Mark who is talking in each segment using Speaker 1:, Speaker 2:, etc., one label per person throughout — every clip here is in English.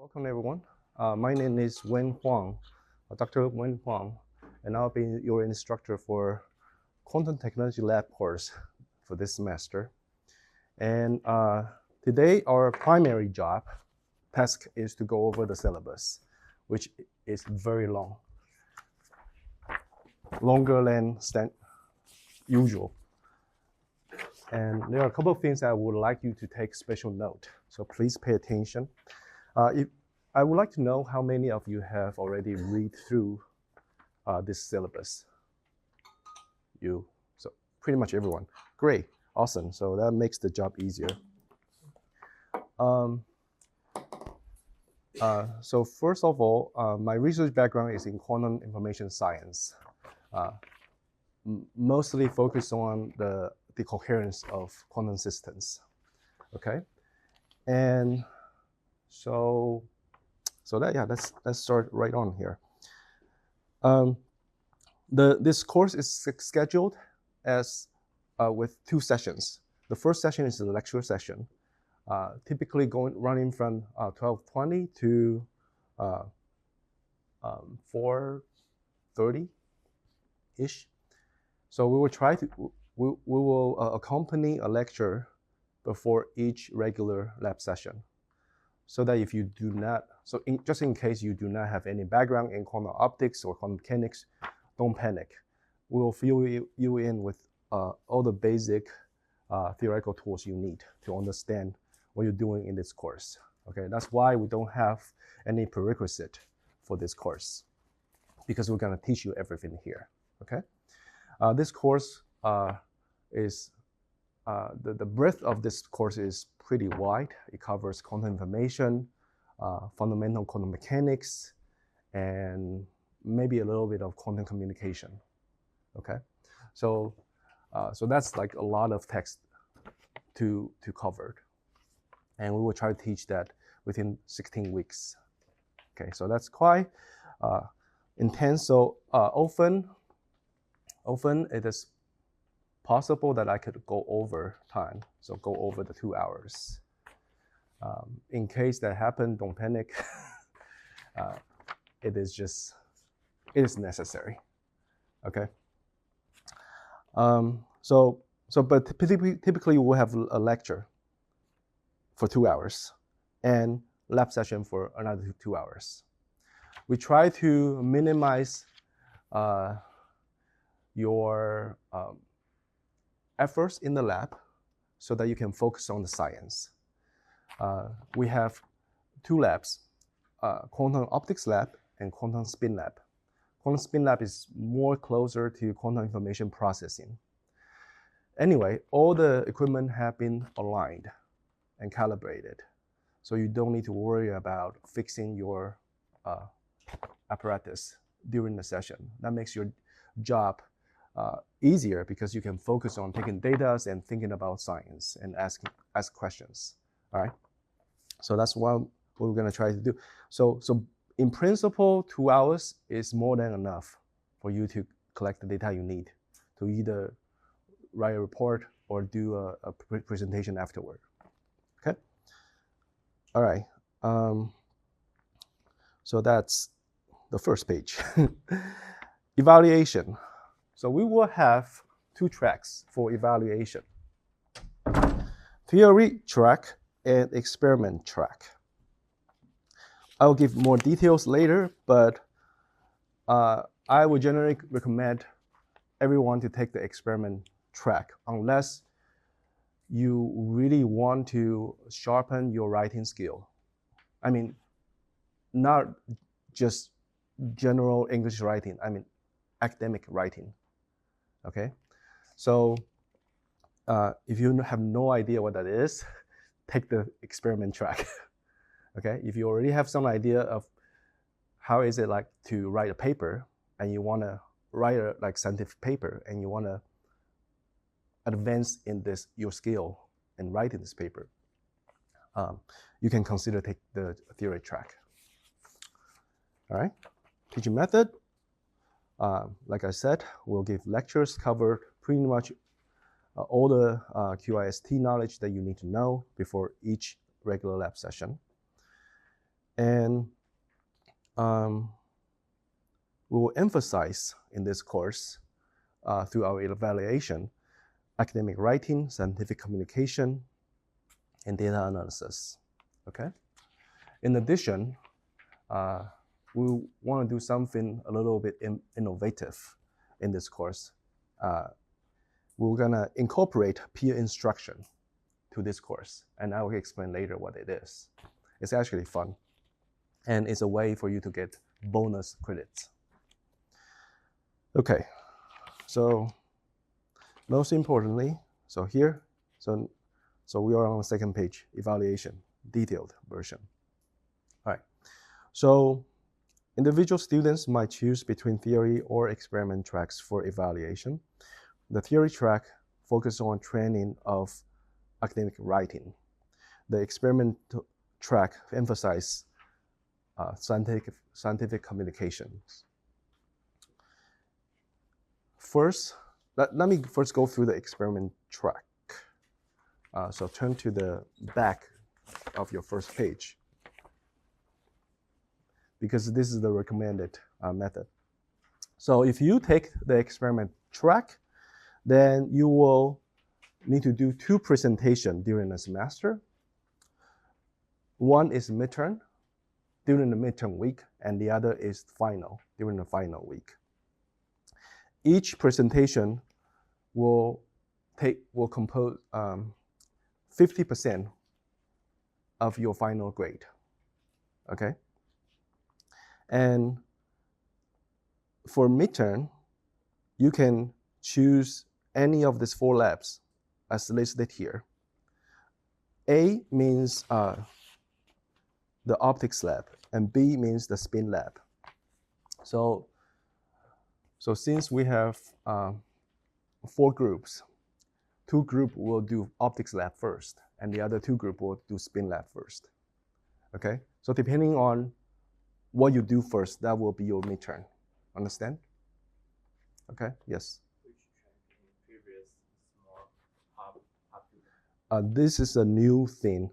Speaker 1: Welcome everyone. My name is Wen Huang, Dr. Wen Huang, and I'll be your instructor for Quantum Technology Lab course for this semester. And today our primary task is to go over the syllabus, which is very long, longer than usual. And there are a couple of things I would like you to take special note, so please pay attention. I would like to know how many of you have already read through this syllabus. So pretty much everyone. Great, awesome. So that makes the job easier. So first of all, my research background is in quantum information science, mostly focused on the coherence of quantum systems. Okay, and so let's start right on here. This course is scheduled as with 2 sessions. The first session is the lecture session, typically running from 12:20 to 4:30-ish. So we will accompany a lecture before each regular lab session, so that if you do not, just in case you do not have any background in quantum optics or quantum mechanics, don't panic. We will fill you in with all the basic theoretical tools you need to understand what you're doing in this course. Okay, that's why we don't have any prerequisite for this course, because we're gonna teach you everything here. Okay, this course is the breadth of this course is pretty wide. It covers quantum information, fundamental quantum mechanics, and maybe a little bit of quantum communication. Okay, so that's like a lot of text to cover, and we will try to teach that within 16 weeks. Okay, so that's quite intense. So often it is possible that I could go over time, so go over the 2 hours. In case that happened, don't panic. It is necessary. Okay. But typically we'll have a lecture for 2 hours and lab session for another 2 hours. We try to minimize your efforts in the lab so that you can focus on the science. We have 2 labs, quantum optics lab and quantum spin lab. Quantum spin lab is more closer to quantum information processing. Anyway, all the equipment have been aligned and calibrated, so you don't need to worry about fixing your apparatus during the session. That makes your job easier, because you can focus on taking data and thinking about science and ask questions. All right, so that's what we're going to try to do. So in principle, 2 hours is more than enough for you to collect the data you need to either write a report or do a presentation afterward. Okay, all right, so that's the first page. Evaluation. So we will have 2 tracks for evaluation: theory track and experiment track. I'll give more details later, but I would generally recommend everyone to take the experiment track, unless you really want to sharpen your writing skill. I mean, not just general English writing, I mean academic writing. Okay, so if you have no idea what that is, take the experiment track. Okay, if you already have some idea of how is it like to write a paper, and you want to write a scientific paper, and you want to advance in your skill in writing this paper, you can consider take the theory track. All right, teaching method. Like I said, we'll give lectures cover pretty much all the QIST knowledge that you need to know before each regular lab session. And we will emphasize in this course through our evaluation, academic writing, scientific communication, and data analysis, okay? In addition, we want to do something a little bit innovative in this course. We're gonna incorporate peer instruction to this course, and I will explain later what it is. It's actually fun, and it's a way for you to get bonus credits. Okay, so most importantly, so here, so we are on the second page, evaluation, detailed version. All right, so individual students might choose between theory or experiment tracks for evaluation. The theory track focuses on training of academic writing. The experiment track emphasizes scientific communications. First, let me first go through the experiment track. So turn to the back of your first page, because this is the recommended method. So if you take the experiment track, then you will need to do 2 presentations during the semester. One is midterm during the midterm week, and the other is final during the final week. Each presentation will compose 50% of your final grade, okay? And for midterm, you can choose any of these 4 labs as listed here. A means the optics lab, and B means the spin lab. So since we have 4 groups, 2 groups will do optics lab first, and the other 2 groups will do spin lab first. Okay? So depending on what you do first, that will be your midterm. Understand? Okay? Yes. This is a new thing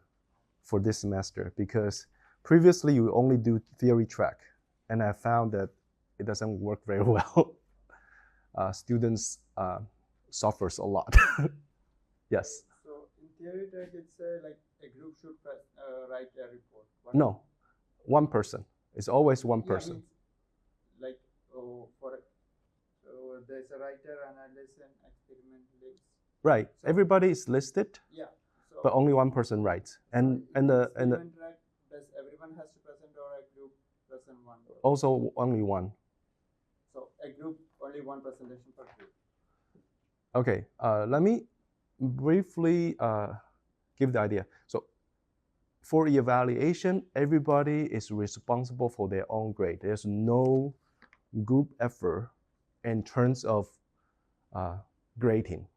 Speaker 1: for this semester, because previously you only do theory track, and I found that it doesn't work very well. Students suffers a lot. Yes.
Speaker 2: So in theory track, it's like a group should write a report.
Speaker 1: No, one person. It's always one person.
Speaker 2: Like so there's a writer, analyst, and experimentalist.
Speaker 1: Right. So everybody is listed.
Speaker 2: Yeah. So
Speaker 1: but only one person writes. And the
Speaker 2: track, does everyone has to present, or a group present one?
Speaker 1: Also only one.
Speaker 2: So a group, only one presentation per group.
Speaker 1: Okay. Let me briefly give the idea. So for evaluation, everybody is responsible for their own grade. There's no group effort in terms of grading.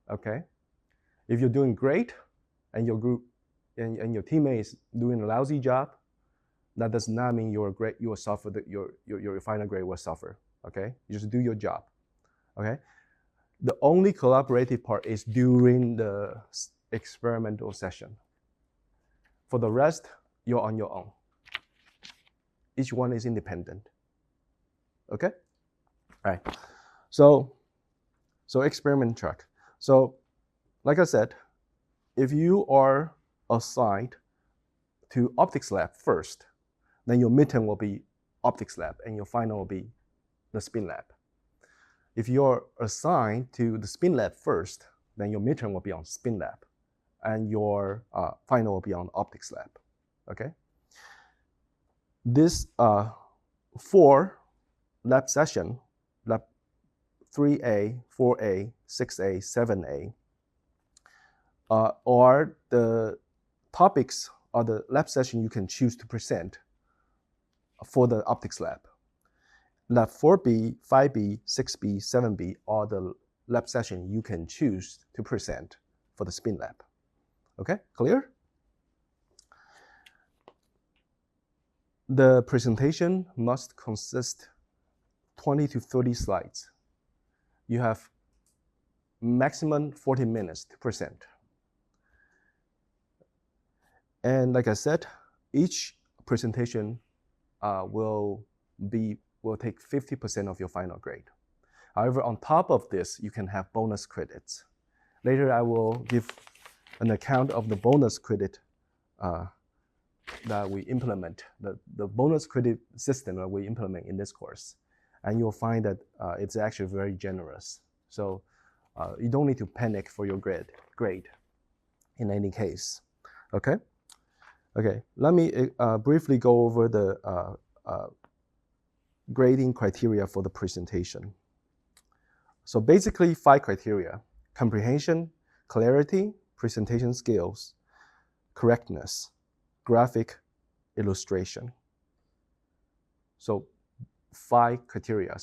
Speaker 1: Okay? If you're doing great and your group and your teammate is doing a lousy job, that does not mean your grade you will suffer. Your final grade will suffer. Okay? You just do your job. Okay? The only collaborative part is during the experimental session. For the rest, you're on your own. Each one is independent. Okay? All right. So experiment track. So like I said, if you are assigned to optics lab first, then your midterm will be optics lab and your final will be the spin lab. If you're assigned to the spin lab first, then your midterm will be on spin lab and your final will be on optics lab, okay? This 4 lab session, lab 3A, 4A, 6A, 7A, are the topics or the lab session you can choose to present for the optics lab. Lab 4B, 5B, 6B, 7B are the lab session you can choose to present for the spin lab. Okay, clear? The presentation must consist 20 to 30 slides. You have maximum 40 minutes to present. And like I said, each presentation will take 50% of your final grade. However, on top of this, you can have bonus credits. Later, I will give an account of the bonus credit that we implement, the bonus credit system that we implement in this course. And you'll find that it's actually very generous. So you don't need to panic for your grade in any case, okay? Okay, let me briefly go over the grading criteria for the presentation. So basically 5 criteria: comprehension, clarity, presentation skills, correctness, graphic illustration. So 5 criteria.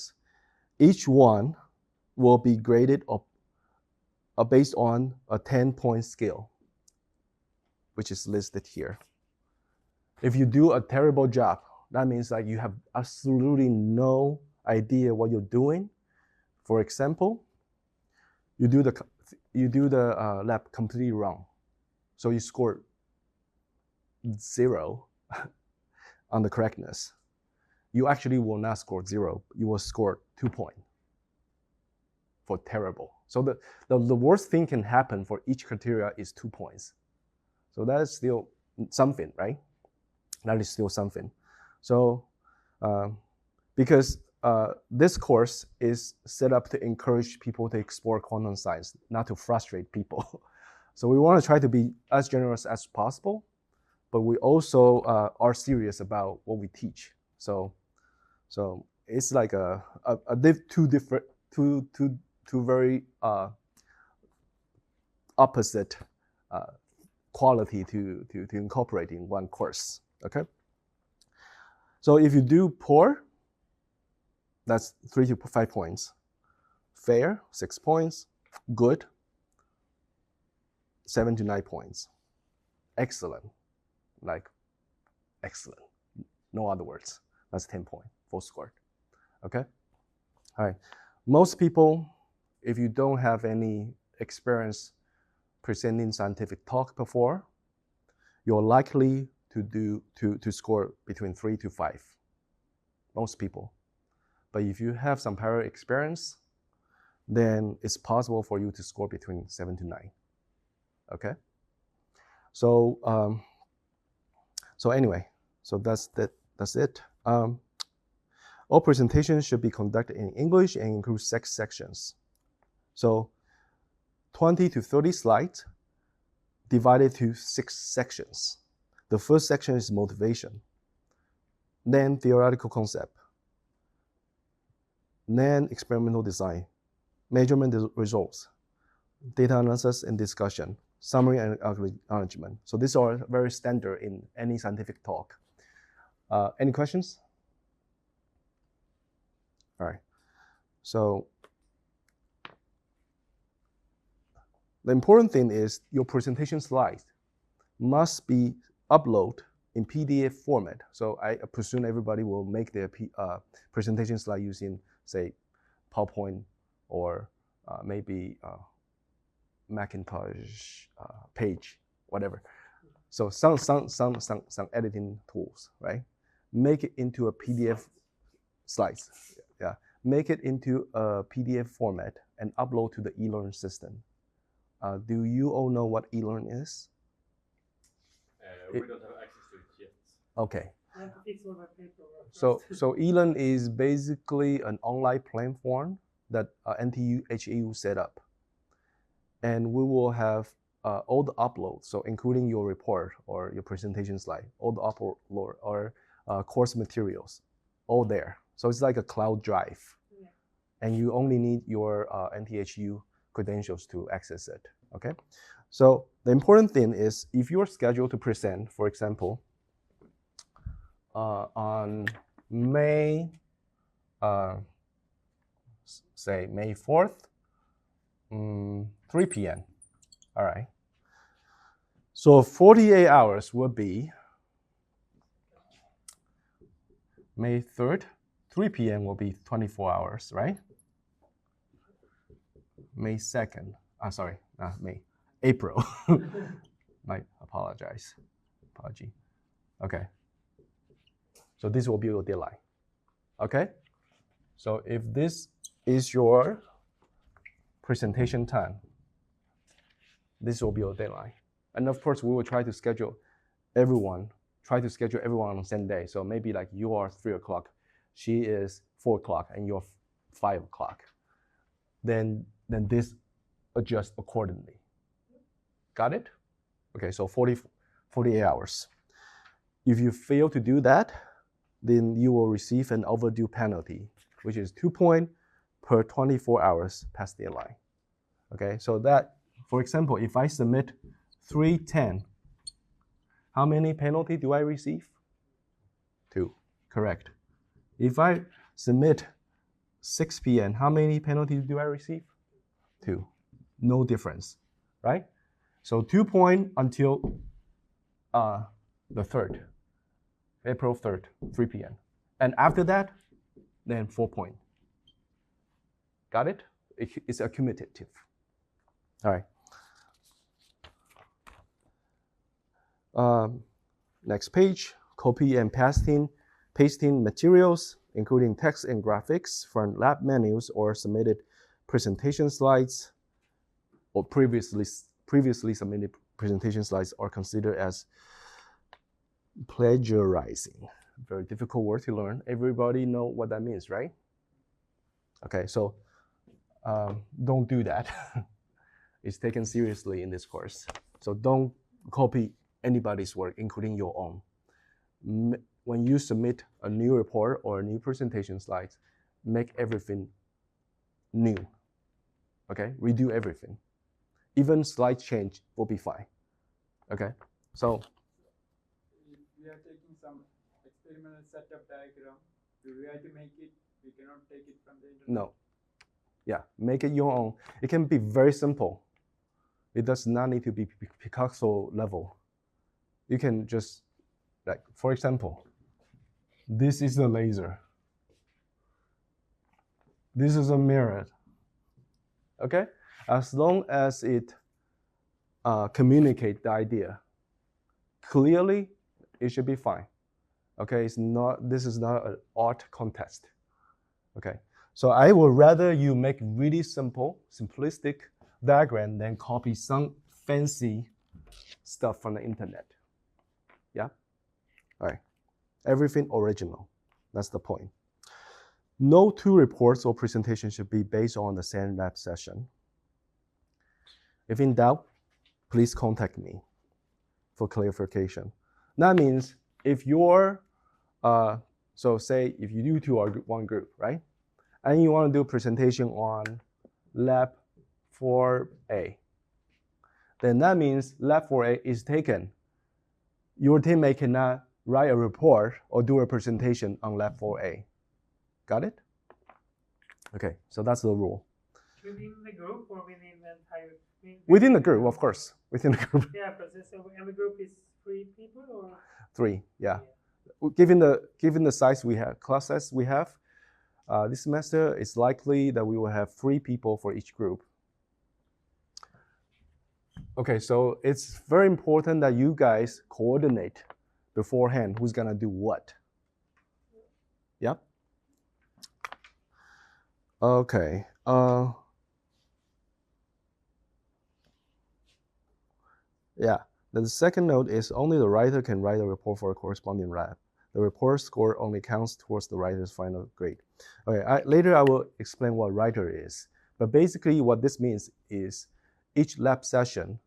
Speaker 1: Each one will be graded based on a 10-point scale, which is listed here. If you do a terrible job, that means that you have absolutely no idea what you're doing. For example, you do the lab completely wrong, so you score 0 on the correctness. You actually will not score 0. You will score 2 points for terrible. So the worst thing can happen for each criteria is 2 points. So that is still something, right? That is still something. So because this course is set up to encourage people to explore quantum science, not to frustrate people. So we want to try to be as generous as possible, but we also are serious about what we teach. So it's like two very opposite quality to incorporate in one course. Okay. So if you do poor, that's 3 to 5 points. Fair, 6 points. Good, 7 to 9 points. Excellent, like excellent. No other words. That's 10 points, full score. Okay? All right. Most people, if you don't have any experience presenting scientific talk before, you're likely to score between 3 to 5. Most people. But if you have some prior experience, then it's possible for you to score between 7 to 9. Okay? So anyway, so that's it. All presentations should be conducted in English and include 6 sections. So 20 to 30 slides divided to 6 sections. The first section is motivation, then theoretical concept, then experimental design, measurement results, data analysis and discussion, summary and acknowledgement. So these are very standard in any scientific talk. Any questions? All right. So the important thing is your presentation slides must be uploaded in PDF format. So I presume everybody will make their presentation slide using, say, PowerPoint or maybe Macintosh page, whatever. So some editing tools, right? Make it into a PDF slides. Yeah, make it into a PDF format and upload to the eLearn system. Do you all know what eLearn is?
Speaker 3: We don't have access to it yet.
Speaker 1: Okay.
Speaker 4: I have to fix all my paperwork.
Speaker 1: So eLearn is basically an online platform that NTU HAU set up. And we will have all the uploads, so including your report or your presentation slide, all the upload or course materials, all there. So it's like a cloud drive. Yeah. And you only need your NTHU credentials to access it, okay? So the important thing is if you're scheduled to present, for example, on May, say May 4th, 3 p.m. All right. So 48 hours will be May 3rd, 3 p.m. will be 24 hours, right? May 2nd, sorry, not May, April. Might apology. Okay. So this will be your deadline. Okay? So if this is your presentation time, this will be your deadline. And of course, we will try to schedule everyone on the same day. So maybe like you are 3 o'clock, she is 4 o'clock, and you're 5 o'clock. Then this adjusts accordingly. Got it? Okay, so 48 hours. If you fail to do that, then you will receive an overdue penalty, which is 2 points per 24 hours past deadline. Okay, so that, for example, if I submit 3:10, how many penalty do I receive? 2, correct. If I submit 6 p.m., how many penalties do I receive? 2, no difference, right? So 2 points until the 3rd, April 3rd, 3 p.m. And after that, then 4 points. Got it? It's accumulative. All right. Next page, copy and pasting materials, including text and graphics from lab menus or submitted presentation slides, or previously submitted presentation slides are considered as plagiarizing. Very difficult word to learn. Everybody know what that means, right? Okay, so don't do that. It's taken seriously in this course. So don't copy anybody's work, including your own. When you submit a new report or a new presentation slides, make everything new. Okay, redo everything. Even slide change will be fine. Okay, so
Speaker 2: if we are taking some experimental setup diagram, do we have to make it? We cannot take it from the internet?
Speaker 1: no. Yeah, make it your own. It can be very simple. It does not need to be Picasso level. You can just, like, for example, this is the laser. This is a mirror. Okay? As long as it communicates the idea clearly, it should be fine. Okay? This is not an art contest. Okay? So I would rather you make really simple, simplistic diagram than copy some fancy stuff from the internet. Yeah? All right. Everything original. That's the point. No 2 reports or presentations should be based on the same lab session. If in doubt, please contact me for clarification. That means if you're, so say if you two are one group, right? And you want to do a presentation on Lab4a, then that means Lab4a is taken. Your teammate cannot write a report or do a presentation on Lab4a. Got it? Okay, so that's the rule.
Speaker 4: Within the group or within the entire?
Speaker 1: Within the group, of course. Within the group.
Speaker 4: Yeah, but so every group is 3 people or?
Speaker 1: 3, yeah. Given the size we have, class size we have, this semester, it's likely that we will have 3 people for each group. Okay, so it's very important that you guys coordinate beforehand who's gonna do what. Yep. Okay. Yeah. Then the second note is only the writer can write a report for a corresponding lab. The report score only counts towards the writer's final grade. Okay, later I will explain what writer is. But basically what this means is each lab session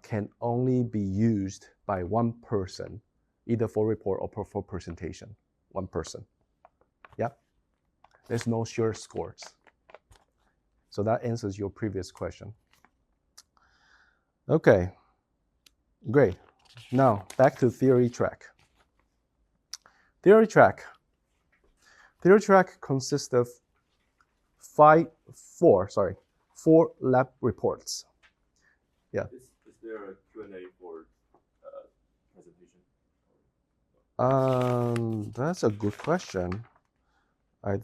Speaker 1: can only be used by one person, either for report or for presentation. One person. Yeah? There's no shared scores. So that answers your previous question. Okay, great. Now back to theory track. Theory track consists of 4 lab reports. Yeah.
Speaker 3: Is there a Q&A for presentation?
Speaker 1: That's a good question. I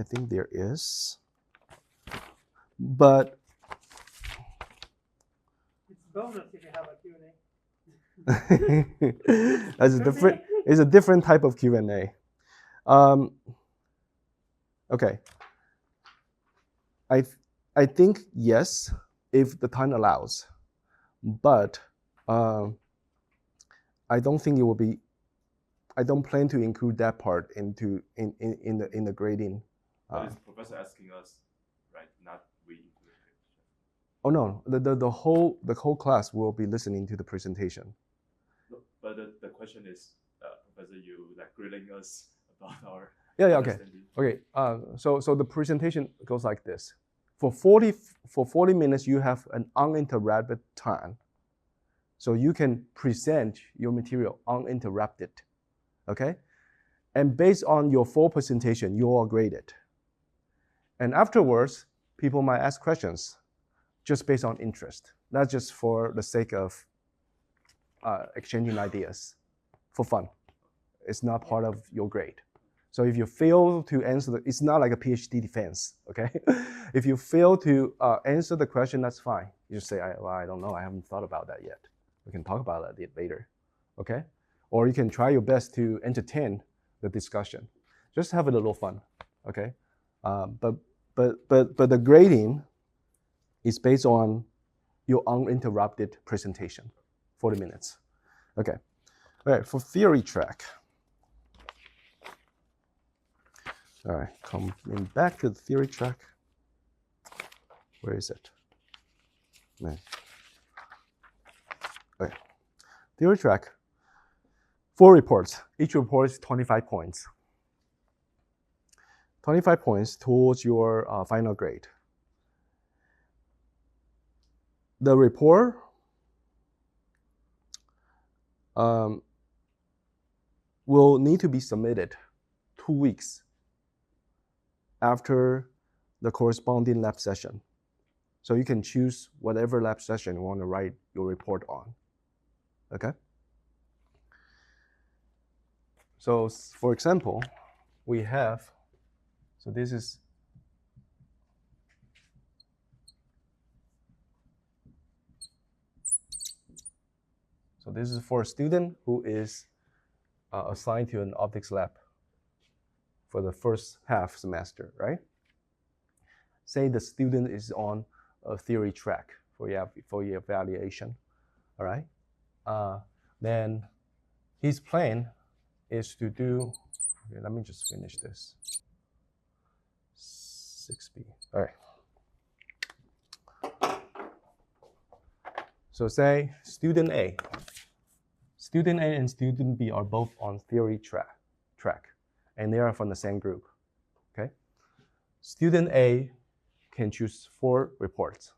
Speaker 1: think there is, but
Speaker 4: It's bonus if you have a Q&A.
Speaker 1: That's a different. It's a different type of Q&A. Okay. I think yes, if the time allows, but I don't think it will be. I don't plan to include that part in the grading.
Speaker 3: But is the professor asking us, right? Not we.
Speaker 1: Oh no, the whole class will be listening to the presentation.
Speaker 3: No, but the question is, Professor, you like grilling us about our
Speaker 1: Okay. So the presentation goes like this. For 40 minutes, you have an uninterrupted time. So you can present your material uninterrupted, okay? And based on your full presentation, you are graded. And afterwards, people might ask questions just based on interest, not just for the sake of exchanging ideas for fun. It's not part of your grade. So if you fail to answer, it's not like a PhD defense, okay? If you fail to answer the question, that's fine. You just say, I don't know, I haven't thought about that yet. We can talk about that later, okay? Or you can try your best to entertain the discussion. Just have a little fun, okay? But the grading is based on your uninterrupted presentation, 40 minutes, okay? All right, for theory track. All right, coming back to the theory track. Where is it? Man. Okay. Theory track, 4 reports. Each report is 25 points. 25 points towards your final grade. The report will need to be submitted 2 weeks after the corresponding lab session. So you can choose whatever lab session you want to write your report on, okay? So for example, we have, so this is, for a student who is assigned to an optics lab for the first half semester, right? Say the student is on a theory track for your evaluation, all right? Then his plan is to do, okay, let me just finish this. 6B, all right. So say student A. Student A and student B are both on theory track, and they are from the same group, okay? Student A can choose 4 reports.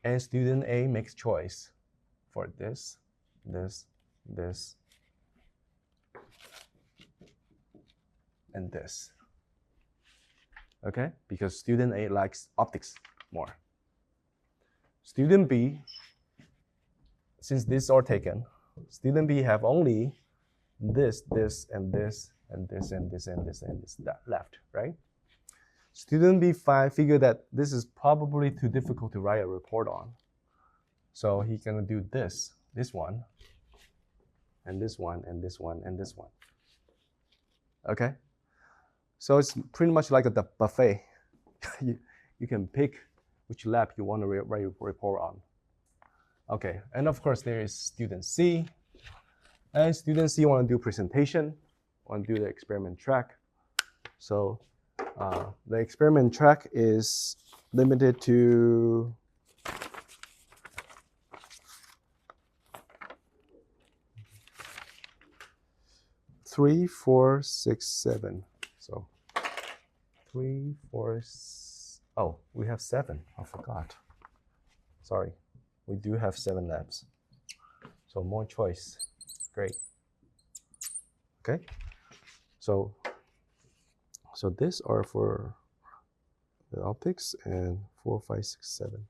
Speaker 1: And student A makes choice for this, and this, okay? Because student A likes optics more. Student B, since these are taken, student B have only this, and this, and this, and this, and this, and this left, right? Student B figured that this is probably too difficult to write a report on. So he's gonna do this one, and this one, and this one, and this one. Okay? So it's pretty much like a buffet. You can pick which lab you want to write a report on. Okay, and of course there is student C. And student C want to do presentation, want to do the experiment track. So the experiment track is limited to three, 4, 6, 7. So 3, 4, oh, we have 7. I forgot. Sorry, we do have 7 labs. So more choice. Great. Okay. So these are for the optics and 4, 5, 6, 7.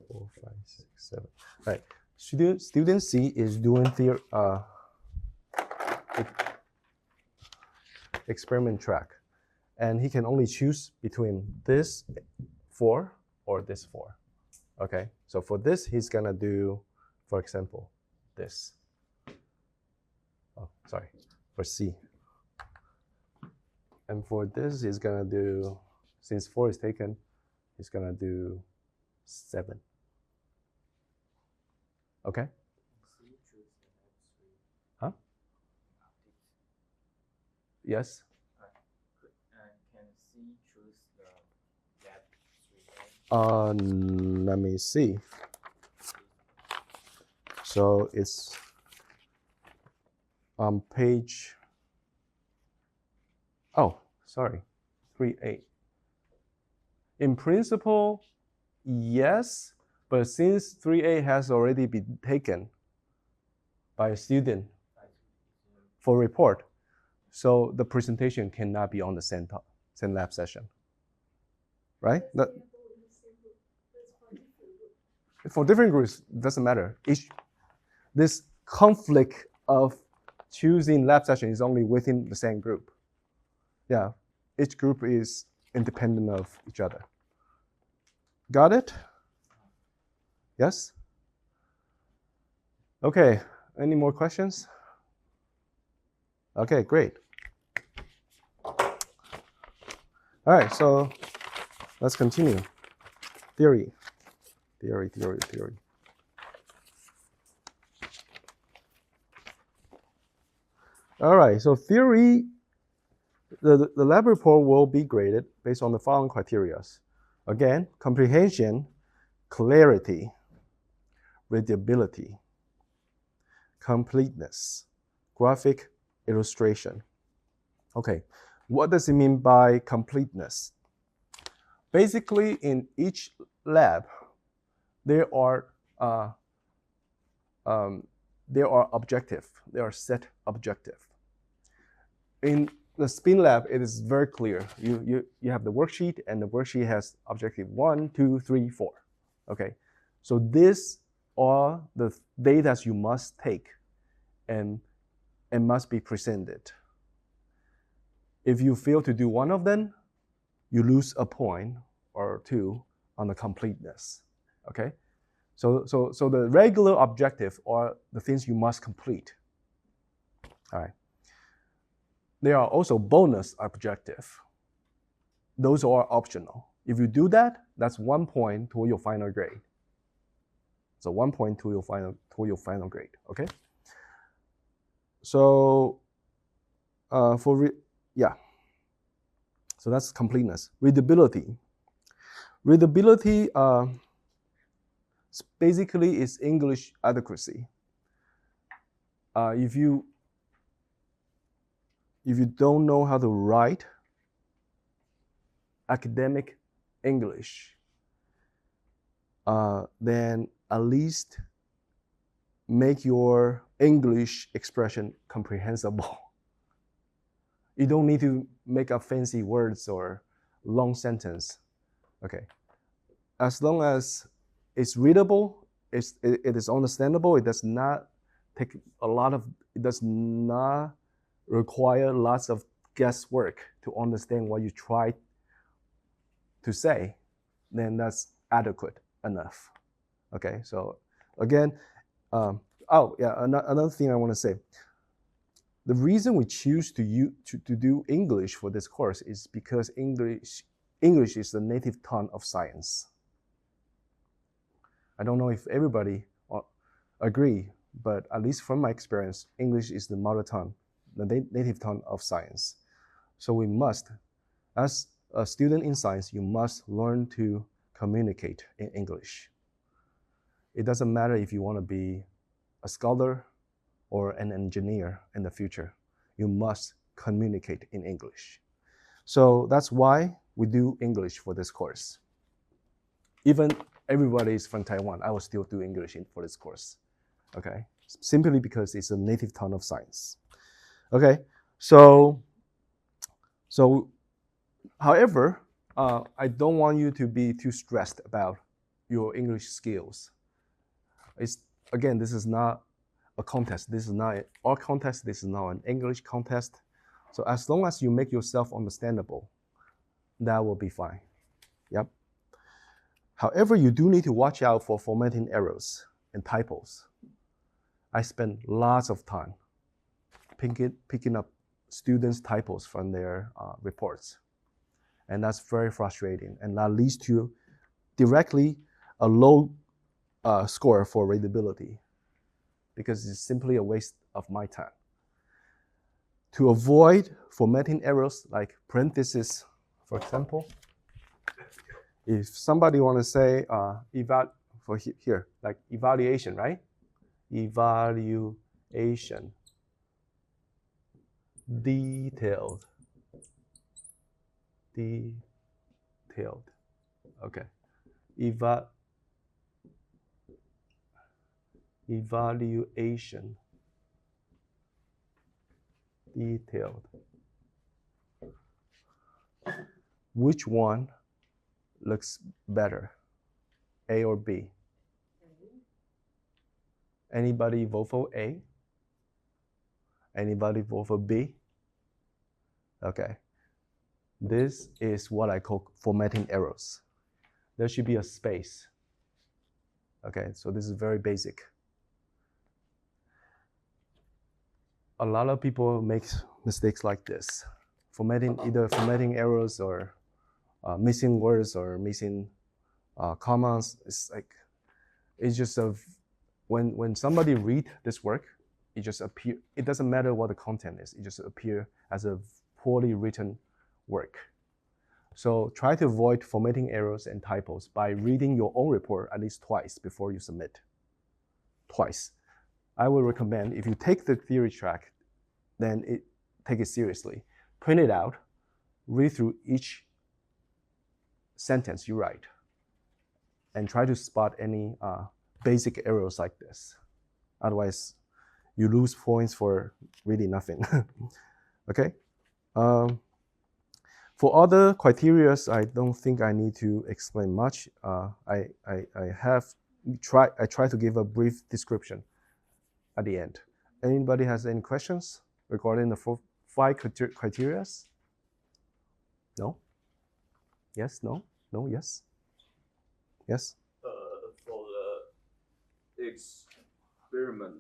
Speaker 1: 4, 5, 6, 7. All right. Student C is doing theory. Experiment track, and he can only choose between this 4 or this 4. Okay, so for this, he's gonna do, for example, this. Oh, sorry, for C. And for this, he's gonna do, since 4 is taken, he's gonna do 7. Okay? Huh? Yes?
Speaker 5: Can C choose the Lab3a?
Speaker 1: Let me see. So it's on page, oh, sorry, 3A. In principle, yes, but since 3A has already been taken by a student for report, so the presentation cannot be on the same lab session, right? For different groups, it doesn't matter. This conflict of choosing lab session is only within the same group. Yeah, each group is independent of each other. Got it? Yes? Okay, any more questions? Okay, great. All right, so let's continue. Theory. All right, so theory, the lab report will be graded based on the following criteria. Again, comprehension, clarity, readability, completeness, graphic illustration. Okay, what does it mean by completeness? Basically, in each lab, there are objective. There are set objective. In the spin lab, it is very clear. You have the worksheet, and the worksheet has objective 1, 2, 3, 4. Okay, so these are the data you must take and must be presented. If you fail to do one of them, you lose a point or 2 on the completeness. Okay, so the regular objective are the things you must complete. All right. There are also bonus objective. Those are optional. If you do that, that's 1 point toward your final grade. So 1 point to your final grade. Okay. So so that's completeness. Readability. Readability basically is English adequacy. If you don't know how to write academic English, then at least make your English expression comprehensible. You don't need to make up fancy words or long sentence. Okay, as long as it's readable, it is understandable. It does not take it does not require lots of guesswork to understand what you try to say. Then that's adequate enough. Okay, so again, another thing I want to say. The reason we choose to do English for this course is because English is the native tongue of science. I don't know if everybody agree, but at least from my experience, English is the mother tongue, the native tongue of science. So we must, as a student in science, you must learn to communicate in English. It doesn't matter if you want to be a scholar or an engineer in the future. You must communicate in English. So that's why we do English for this course. Even everybody is from Taiwan, I will still do English for this course. Okay, simply because it's a native tongue of science. Okay, so however, I don't want you to be too stressed about your English skills. Again, this is not a contest. This is not our contest. This is not an English contest. So as long as you make yourself understandable, that will be fine. Yep. However, you do need to watch out for formatting errors and typos. I spent lots of time picking up students' typos from their reports. And that's very frustrating. And that leads to directly a low score for readability because it's simply a waste of my time. To avoid formatting errors like parentheses, for example, if somebody want to say here, like evaluation, right? Evaluation, detailed, okay. Evaluation, detailed. Which one looks better, A or B? Anybody vote for A? Anybody vote for B? Okay. This is what I call formatting errors. There should be a space. Okay, so this is very basic. A lot of people make mistakes like this. Either formatting errors or missing words or missing commas. It's just when somebody read this work, it just appear. It doesn't matter what the content is. It just appear as a poorly written work. So try to avoid formatting errors and typos by reading your own report at least twice before you submit. Twice. I would recommend if you take the theory track, then take it seriously. Print it out, read through each sentence you write, and try to spot any basic errors like this. Otherwise, you lose points for really nothing. Okay? For other criteria, I don't think I need to explain much. I try to give a brief description at the end. Anybody has any questions regarding the 5 criteria? No? Yes? No? No? Yes? Yes?
Speaker 3: For the experiment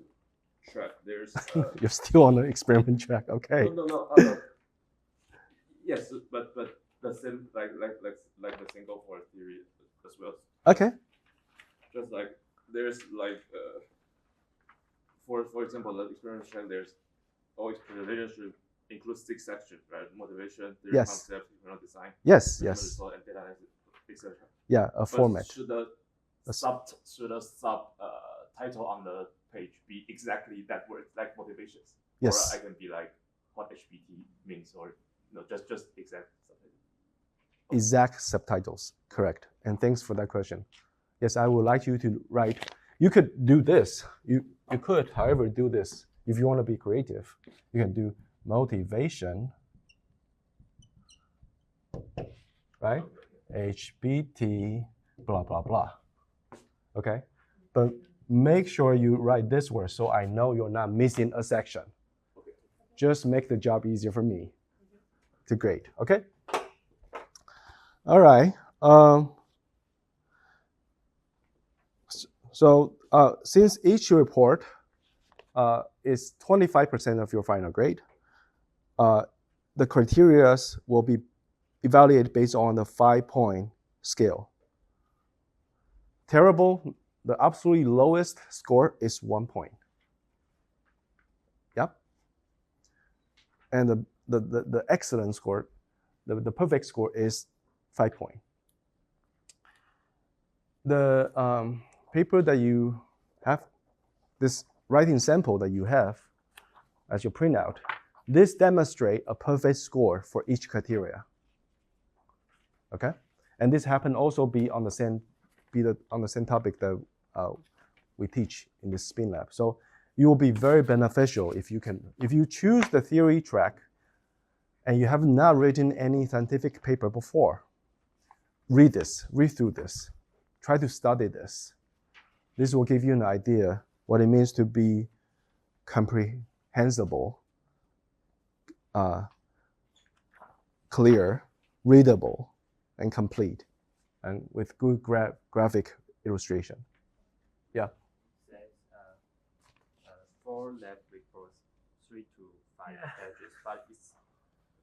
Speaker 3: track, there's
Speaker 1: You're still on the experiment track, okay.
Speaker 3: No. Yes, but the same like the single for theory as well.
Speaker 1: Okay.
Speaker 3: Just like there's like for example the experiment track, there's always relationship includes 6 sections, right? Motivation, theory,
Speaker 1: Yes.
Speaker 3: concept, design.
Speaker 1: Yes.
Speaker 3: Result, and data analysis, etc.
Speaker 1: Yeah, a format.
Speaker 3: Should the sub title on the page be exactly that word, like motivations?
Speaker 1: Yes.
Speaker 3: Or I can be like what HBT means, or no, just exact subtitles.
Speaker 1: Exact subtitles, correct. And thanks for that question. Yes, I would like you to write. You could do this. You could, however, do this. If you want to be creative, you can do motivation, right? HBT, blah, blah, blah. Okay? But make sure you write this word so I know you're not missing a section. Just make the job easier for me to grade, okay? All right. Since each report is 25% of your final grade, the criteria will be evaluated based on the 5-point scale. Terrible, the absolutely lowest score is 1 point. Yep. And the excellent score, the perfect score is 5 points. The paper that you have, this writing sample that you have as your printout, this demonstrates a perfect score for each criteria. Okay, and this happen also be on the same topic that we teach in the spin lab. So you will be very beneficial if you choose the theory track and you have not written any scientific paper before. Read through this, try to study this. This will give you an idea what it means to be comprehensible, clear, readable, and complete and with good graphic illustration. Yeah.
Speaker 5: Says 4 lab reports, 3 to 5 pages, but it's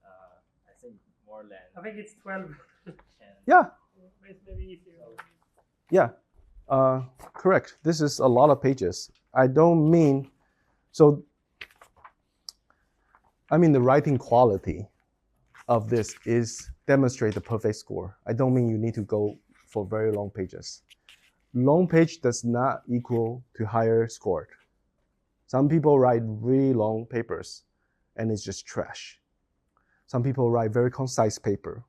Speaker 5: I think more than
Speaker 4: I think it's 12.
Speaker 5: 10.
Speaker 1: Yeah.
Speaker 4: It's maybe easier.
Speaker 1: Yeah. Correct. This is a lot of pages. I don't mean, so I mean the writing quality of this is demonstrate the perfect score. I don't mean you need to go for very long pages. Long page does not equal to higher score. Some people write really long papers and it's just trash. Some people write very concise paper.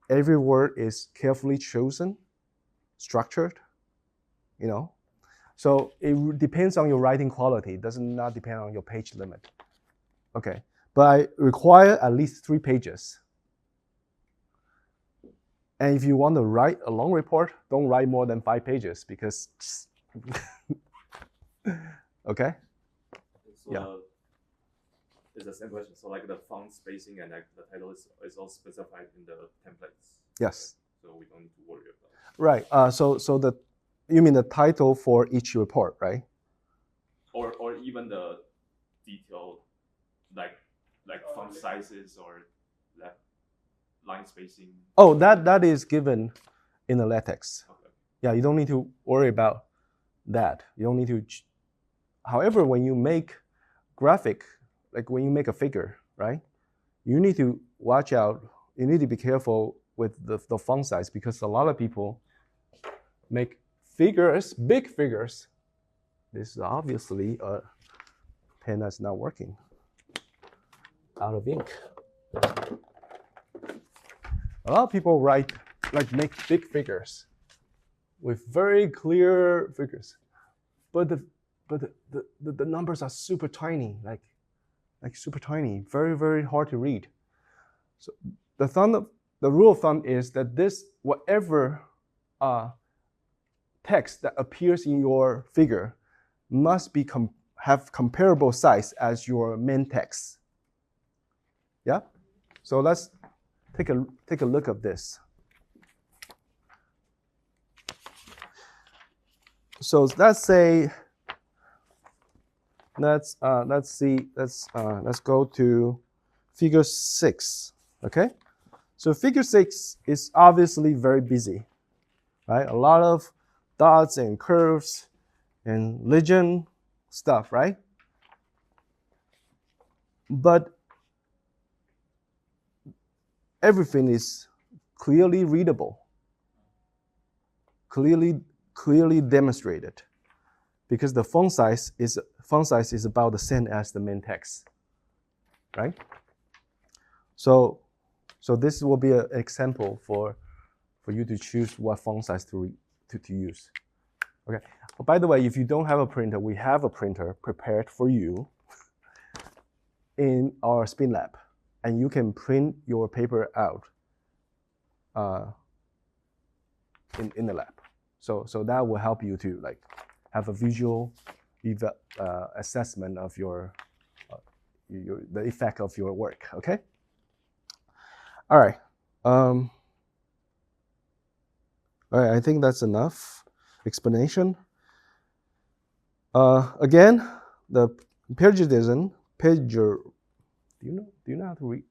Speaker 1: Every word is carefully chosen, structured, you know. So it depends on your writing quality. It does not depend on your page limit. Okay, but I require at least 3 pages. And if you want to write a long report, don't write more than 5 pages because, okay?
Speaker 3: So
Speaker 1: Yeah.
Speaker 3: It's the same question. So like the font spacing and like the title is all specified in the templates.
Speaker 1: Yes.
Speaker 3: So we don't need to worry about it.
Speaker 1: Right. So you mean the title for each report, right?
Speaker 3: Or even the detailed like font sizes or like line spacing.
Speaker 1: Oh, that is given in the LaTeX.
Speaker 3: Okay.
Speaker 1: Yeah, you don't need to worry about that. You don't need to. However, when you make graphic, like when you make a figure, right? You need to watch out. You need to be careful with the font size because a lot of people make figures, big figures. This is obviously a pen that's not working. Out of ink. A lot of people make big figures with very clear figures, but the numbers are super tiny, like super tiny, very, very hard to read. So the rule of thumb is that whatever text that appears in your figure must be have comparable size as your main text. Yeah. So let's take a look at this. So let's go to figure 6. Okay. So figure 6 is obviously very busy, right? A lot of dots and curves and legend stuff, right? But everything is clearly readable, clearly demonstrated, because the font size is about the same as the main text, right? So this will be an example for you to choose what font size to use. Okay. Oh, by the way, if you don't have a printer, we have a printer prepared for you in our spinlab, and you can print your paper out in the lab. So that will help you to have a visual assessment of the effect of your work. Okay. All right. All right. I think that's enough explanation. Again, the plagiarism. Do you know how to read?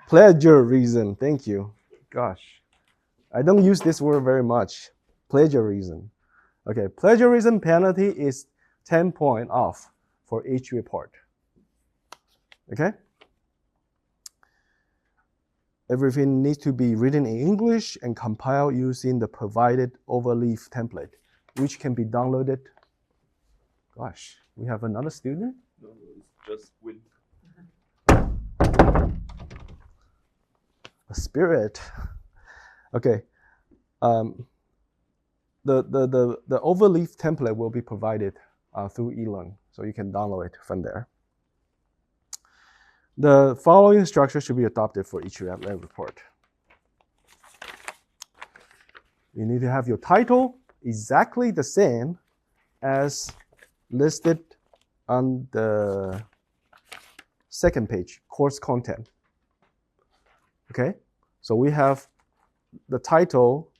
Speaker 1: Plagiarism. Thank you. Gosh, I don't use this word very much. Plagiarism. Okay, plagiarism penalty is 10 points off for each report. Okay? Everything needs to be written in English and compiled using the provided overleaf template, which can be downloaded. Gosh, we have another student?
Speaker 3: No, it's just Win.
Speaker 1: A spirit. Okay. The overleaf template will be provided through eLearn, so you can download it from there. The following structure should be adopted for each lab report. You need to have your title exactly the same as listed on the second page, course content. Okay, so we have the title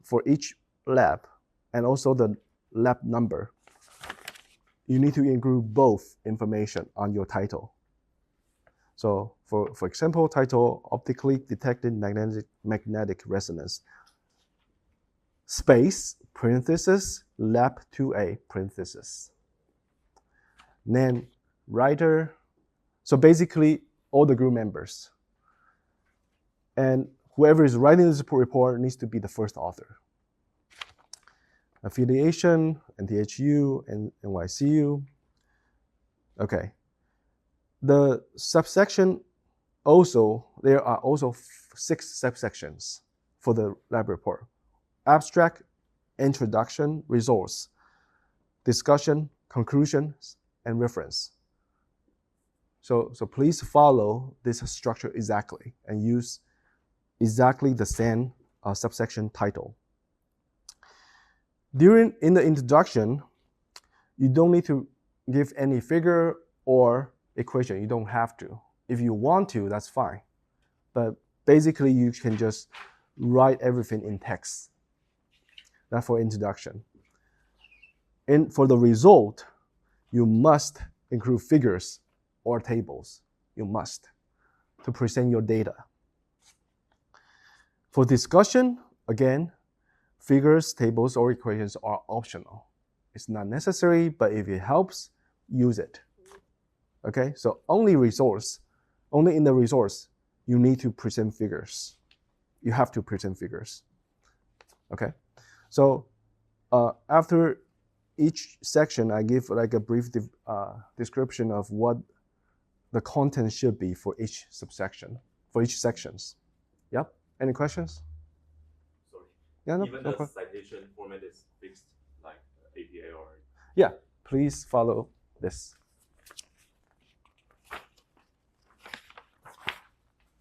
Speaker 1: for each lab and also the lab number. You need to include both information on your title. So for example, title, optically detected magnetic resonance. Space, parenthesis, Lab2a, parenthesis. Then writer, so basically all the group members. And whoever is writing this report needs to be the first author. Affiliation, NTHU, and NYCU. Okay. The subsection also, there are also 6 subsections for the lab report. Abstract, introduction, results, discussion, conclusions, and reference. So please follow this structure exactly and use exactly the same subsection title. In the introduction, you don't need to give any figure or equation. You don't have to. If you want to, that's fine. But basically, you can just write everything in text. That's for introduction. And for the result, you must include figures or tables. You must, to present your data. For discussion, again, figures, tables, or equations are optional. It's not necessary, but if it helps, use it. Okay, so only in the resource, you need to present figures. You have to present figures. Okay, so after each section, I give like a brief description of what the content should be for each subsection, for each sections. Yep. Any questions?
Speaker 3: Sorry.
Speaker 1: Yeah, no,
Speaker 3: Even
Speaker 1: no
Speaker 3: the
Speaker 1: problem.
Speaker 3: citation format is fixed, like APA or.
Speaker 1: Yeah, please follow this.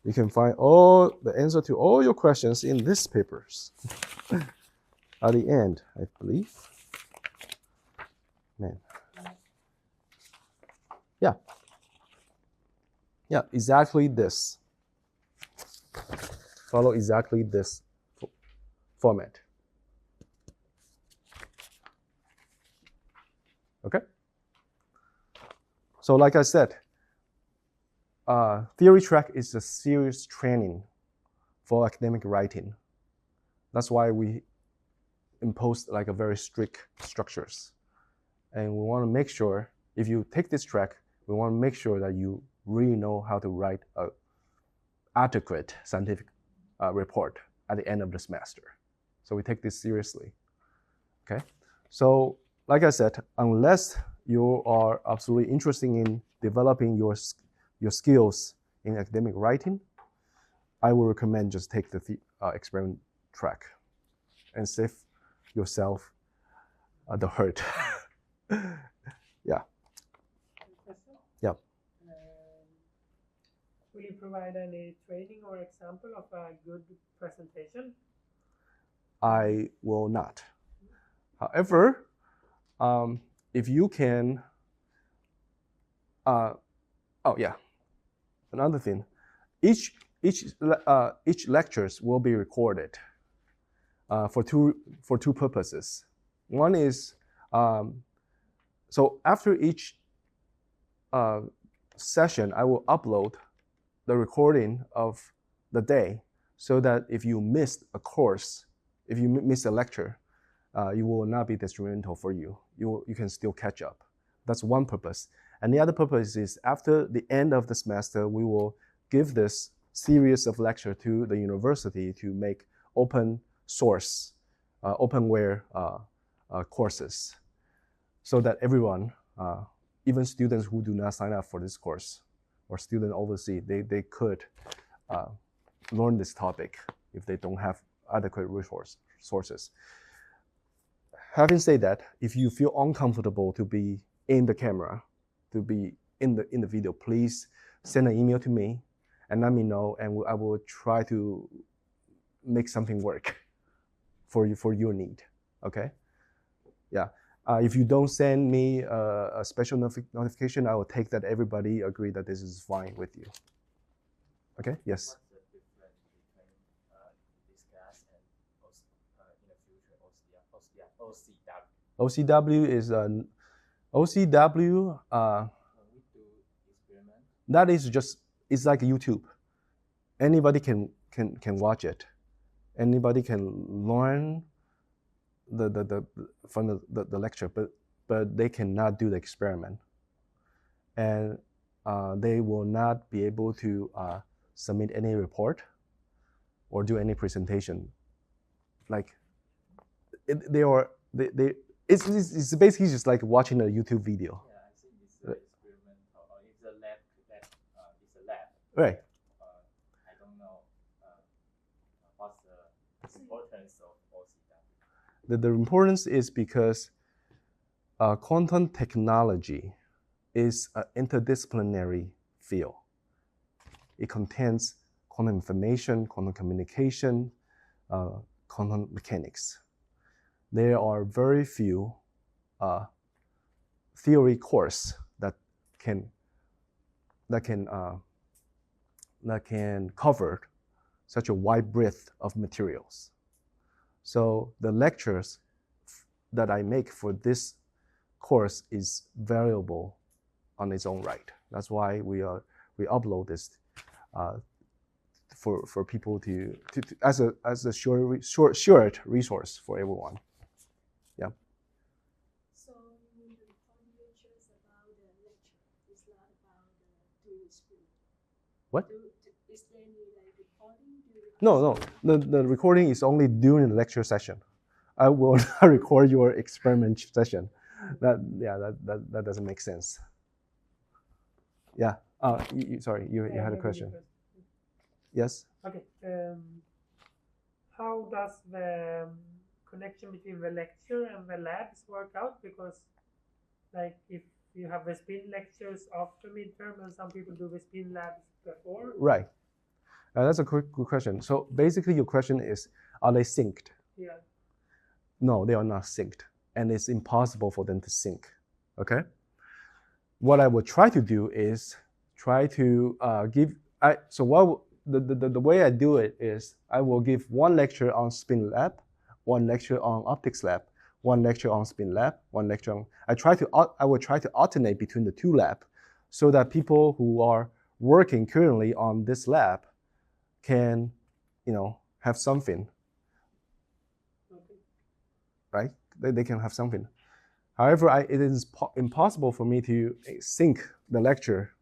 Speaker 1: You can find all the answer to all your questions in these papers. At the end, I believe. Man. Yeah. Yeah, exactly this. Follow exactly this format. Okay? So like I said, theory track is a serious training for academic writing. That's why we impose like a very strict structures. And we want to make sure, if you take this track, we want to make sure that you really know how to write an adequate scientific report at the end of the semester. So we take this seriously. Okay? So like I said, unless you are absolutely interested in developing your skills in academic writing, I will recommend just take the experiment track and save yourself the hurt. Yeah.
Speaker 4: Question?
Speaker 1: Yeah.
Speaker 4: Will you provide any training or example of a good presentation?
Speaker 1: I will not. However, if you can, oh yeah, another thing, each lectures will be recorded for two purposes. One is so after each session, I will upload the recording of the day, so that if you missed a course, if you missed a lecture, it will not be detrimental for you. You can still catch up. That's one purpose. And the other purpose is after the end of the semester, we will give this series of lecture to the university to make open source, openware courses, so that everyone, even students who do not sign up for this course or student overseas, they could learn this topic if they don't have adequate sources. Having said that, if you feel uncomfortable to be in the camera, to be in the video, please send an email to me and let me know, and I will try to make something work for your need. Okay? Yeah. If you don't send me a special notification, I will take that everybody agree that this is fine with you. Okay? Yes.
Speaker 5: What's the
Speaker 1: OCW is OCW.
Speaker 5: We do experiment.
Speaker 1: That is just, it's like YouTube. Anybody can watch it. Anybody can learn from the lecture, but they cannot do the experiment, and they will not be able to submit any report or do any presentation. Like it's basically just like watching a YouTube video.
Speaker 5: Yeah, I think it's an experiment, or it's a lab. It's a lab.
Speaker 1: Right.
Speaker 5: I don't know what's the importance of OCW.
Speaker 1: The importance is because quantum technology is an interdisciplinary field. It contains quantum information, quantum communication, quantum mechanics. There are very few theory courses that can cover such a wide breadth of materials. So the lectures that I make for this course is variable on its own right. That's why we upload this for people to as a short resource for everyone. Yeah.
Speaker 6: So when the recording lectures about the lecture, it's not about the doing experiment.
Speaker 1: What?
Speaker 6: Is there any like recording?
Speaker 1: No. The recording is only during the lecture session. I will not record your experiment session. That doesn't make sense. Yeah. Sorry, you had a question. Yes.
Speaker 4: Okay. How does the connection between the lecture and the labs work out? Because, like, if you have the spin lectures after midterm, and some people do the spin labs before.
Speaker 1: Right. That's a good question. So basically, your question is, are they synced?
Speaker 4: Yeah.
Speaker 1: No, they are not synced, and it's impossible for them to sync. Okay. What I will try to do is try to the way I do it is I will give one lecture on spin lab, one lecture on optics lab, one lecture on spin lab, one lecture on. I will try to alternate between the two labs, so that people who are working currently on this lab can, have something.
Speaker 4: Okay.
Speaker 1: Right? They can have something. However, it is impossible for me to sync the lecture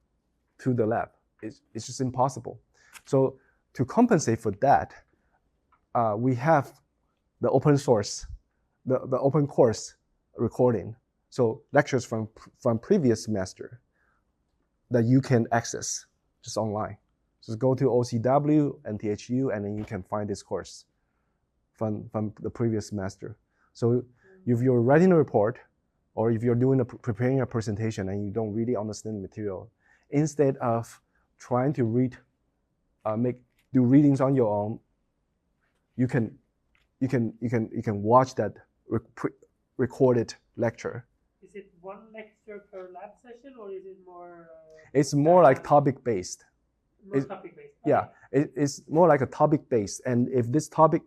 Speaker 1: to the lab. It's just impossible. So to compensate for that, we have the open source, the open course recording. So lectures from previous semester that you can access just online. Just go to OCW and THU, and then you can find this course from the previous semester. So if you're writing a report, or if you're preparing a presentation and you don't really understand the material, instead of trying to do readings on your own, you can watch that recorded lecture.
Speaker 4: Is it one lecture per lab session, or is it more?
Speaker 1: It's more like topic based.
Speaker 4: Topic based.
Speaker 1: Yeah, it's more like a topic based, and if this topic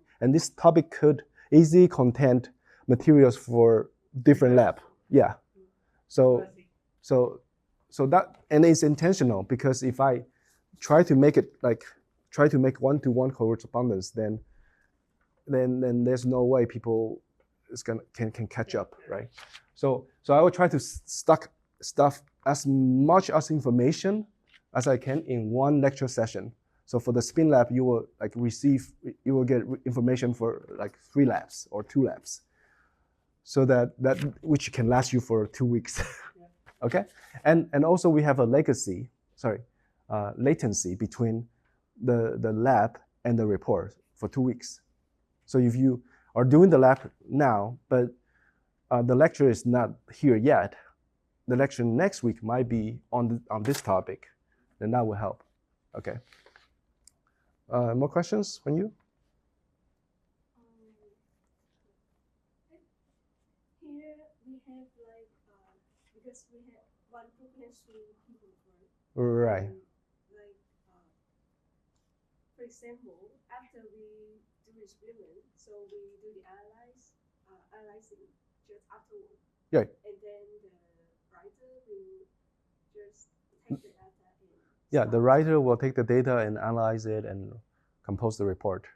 Speaker 1: could easily contain materials for different lab. Yeah. So that, and it's intentional, because if I try to make one-to-one correspondence, then there's no way people can catch up, right? So I will try to stuff as much as information as I can in one lecture session. So for the spin lab, you will get information for like 3 labs or 2 labs. So that which can last you for 2 weeks.
Speaker 4: Yeah.
Speaker 1: Okay, and also we have a latency between the lab and the report for 2 weeks. So if you are doing the lab now, but the lecture is not here yet, the lecture next week might be on this topic, then that will help. Okay. More questions from you?
Speaker 6: Here we have like because we have one group has 3 people,
Speaker 1: Right.
Speaker 6: Like for example, after we do experiment, so we do the analyzing lectures afterward.
Speaker 1: Yeah.
Speaker 6: And then the writer will just take the data and
Speaker 1: Yeah, the writer will take the data and analyze it and compose the report.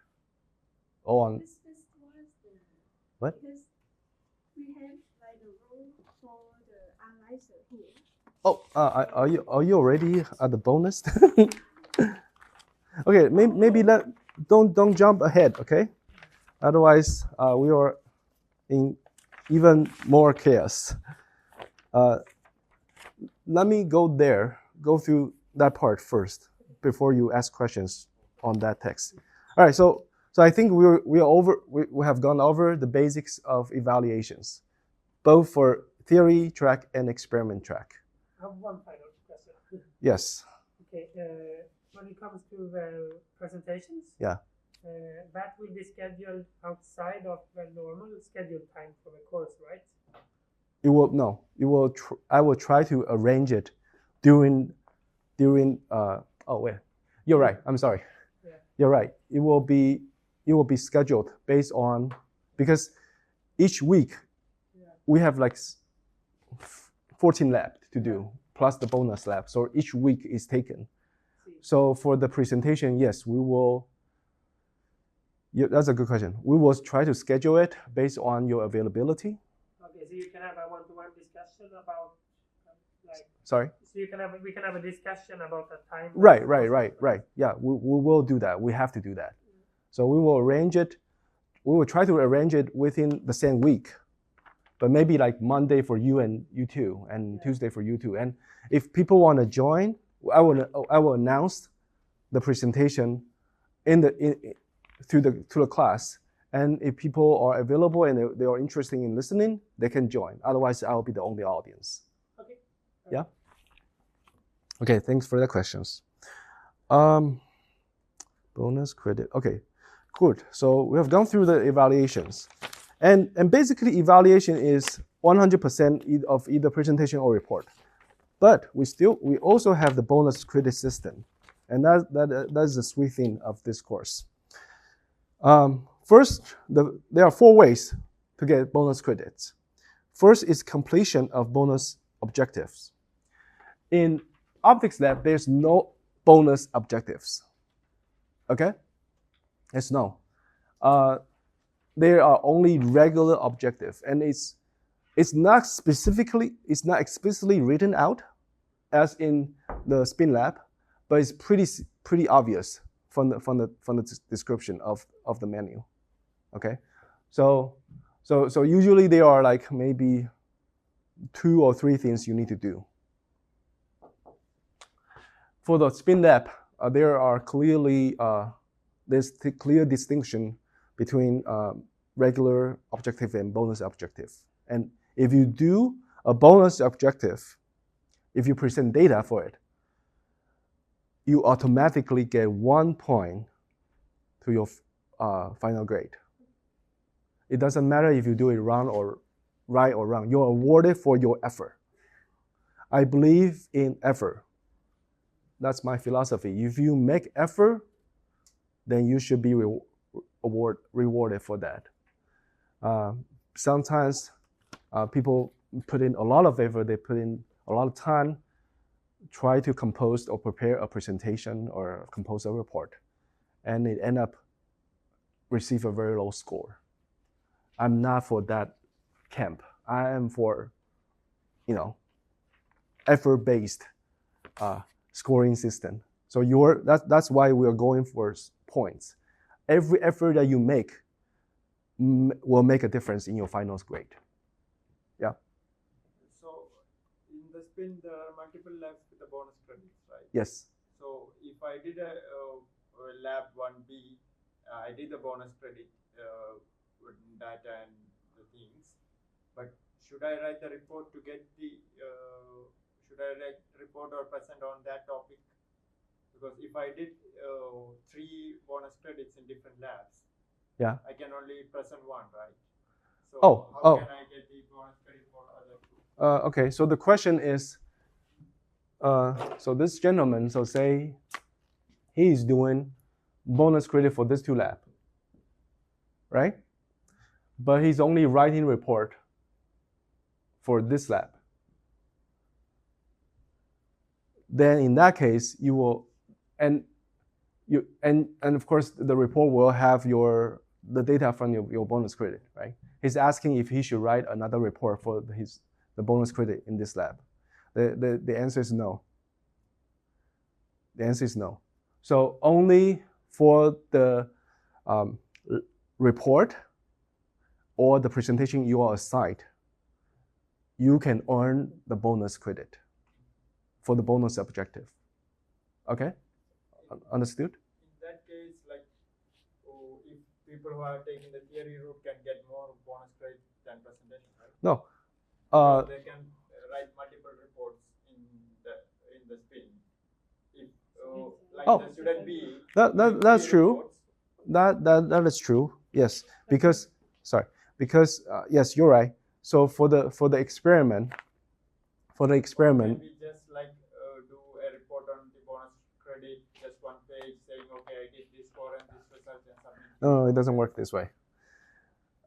Speaker 1: All on
Speaker 6: This was the
Speaker 1: what?
Speaker 6: because we have like the role for the analyzer here.
Speaker 1: Oh, are you already at the bonus? Okay, maybe don't jump ahead, okay? Otherwise, we are in even more chaos. Let me go through that part first before you ask questions on that text. All right, so I think we have gone over the basics of evaluations, both for theory track and experiment track.
Speaker 4: I have one final question.
Speaker 1: Yes.
Speaker 4: Okay, when it comes to the presentations,
Speaker 1: Yeah.
Speaker 4: that will be scheduled outside of the normal scheduled time for the course, right?
Speaker 1: It will no. It will. I will try to arrange it during. Oh wait, you're right. I'm sorry.
Speaker 4: Yeah.
Speaker 1: You're right. It will be scheduled based on because each week we have like 14 labs to do plus the bonus lab. So each week is taken. So for the presentation, yes, we will. Yeah, that's a good question. We will try to schedule it based on your availability.
Speaker 4: Okay, so you can have a one-to-one discussion about like.
Speaker 1: Sorry.
Speaker 4: So we can have a discussion about the time.
Speaker 1: Right. Yeah, we will do that. We have to do that. So we will arrange it. We will try to arrange it within the same week, but maybe like Monday for you and you two, and Tuesday for you two. And if people want to join, I will announce the presentation to the class. And if people are available and they are interested in listening, they can join. Otherwise, I will be the only audience.
Speaker 4: Okay.
Speaker 1: Yeah. Okay. Thanks for the questions. Bonus credit. Okay. Good. So we have gone through the evaluations, and basically evaluation is 100% of either presentation or report. But we also have the bonus credit system, and that's the sweet thing of this course. First, there are 4 ways to get bonus credits. First is completion of bonus objectives. In optics lab, there's no bonus objectives. Okay? There's no. There are only regular objectives, and it's not explicitly written out as in the spin lab, but it's pretty obvious from the description of the menu. Okay, so usually there are like maybe 2 or 3 things you need to do. For the spin lab, there are there's the clear distinction between regular objective and bonus objective. And if you do a bonus objective, if you present data for it, you automatically get 1 point to your final grade. It doesn't matter if you do it right or wrong. You're awarded for your effort. I believe in effort. That's my philosophy. If you make effort, then you should be rewarded for that. Sometimes people put in a lot of effort. They put in a lot of time, try to compose or prepare a presentation or compose a report, and it end up receive a very low score. I'm not for that camp. I am for, effort-based scoring system. So that's why we are going for points. Every effort that you make will make a difference in your finals grade. Yeah.
Speaker 2: So in the spin, there are multiple labs with the bonus credits, right?
Speaker 1: Yes.
Speaker 2: So if I did a Lab1b, I did the bonus credit with data and the things, but should I write the report to get the? Should I write report or present on that topic? Because if I did 3 bonus credits in different labs,
Speaker 1: yeah,
Speaker 2: I can only present 1, right? So
Speaker 1: how
Speaker 2: can I get the bonus credit for other 2?
Speaker 1: Okay, so the question is, so this gentleman, so say he's doing bonus credit for this 2 labs, right? But he's only writing report for this lab, then in that case you will, and of course the report will have the data from your bonus credit, right? He's asking if he should write another report for the bonus credit in this lab. The answer is no. The answer is no. So only for the report or the presentation you are assigned, you can earn the bonus credit for the bonus objective. Okay? Understood?
Speaker 2: In that case, like, if people who are taking the theory route can get more bonus credit than presentation, right?
Speaker 1: No.
Speaker 2: They can write multiple reports in the spin. If the student B.
Speaker 1: That's true. That is true. Yes, because yes, you're right. So for the experiment,
Speaker 2: Can we just like do a report on the bonus credit, just one page saying, okay, I did this for and this result and submit?
Speaker 1: No, it doesn't work this way.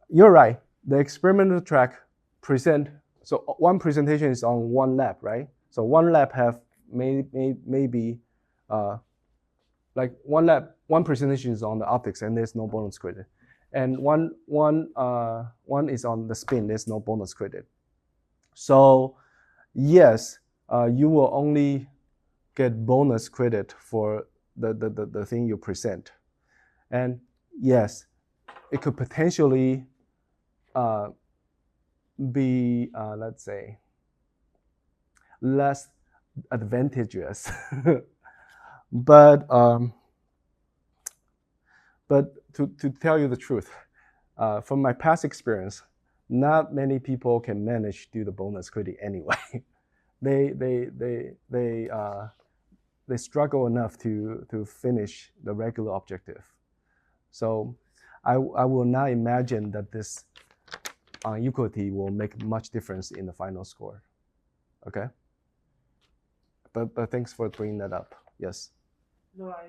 Speaker 1: You're right. The experimental track so one presentation is on one lab, right? So one lab have maybe like one presentation is on the optics and there's no bonus credit, and one is on the spin. There's no bonus credit. So yes, you will only get bonus credit for the thing you present, and yes, it could potentially be let's say less advantageous. But to tell you the truth, from my past experience, not many people can manage to do the bonus credit anyway. They struggle enough to finish the regular objective. So I will not imagine that this unequality will make much difference in the final score. Okay. But thanks for bringing that up. Yes.
Speaker 4: No, I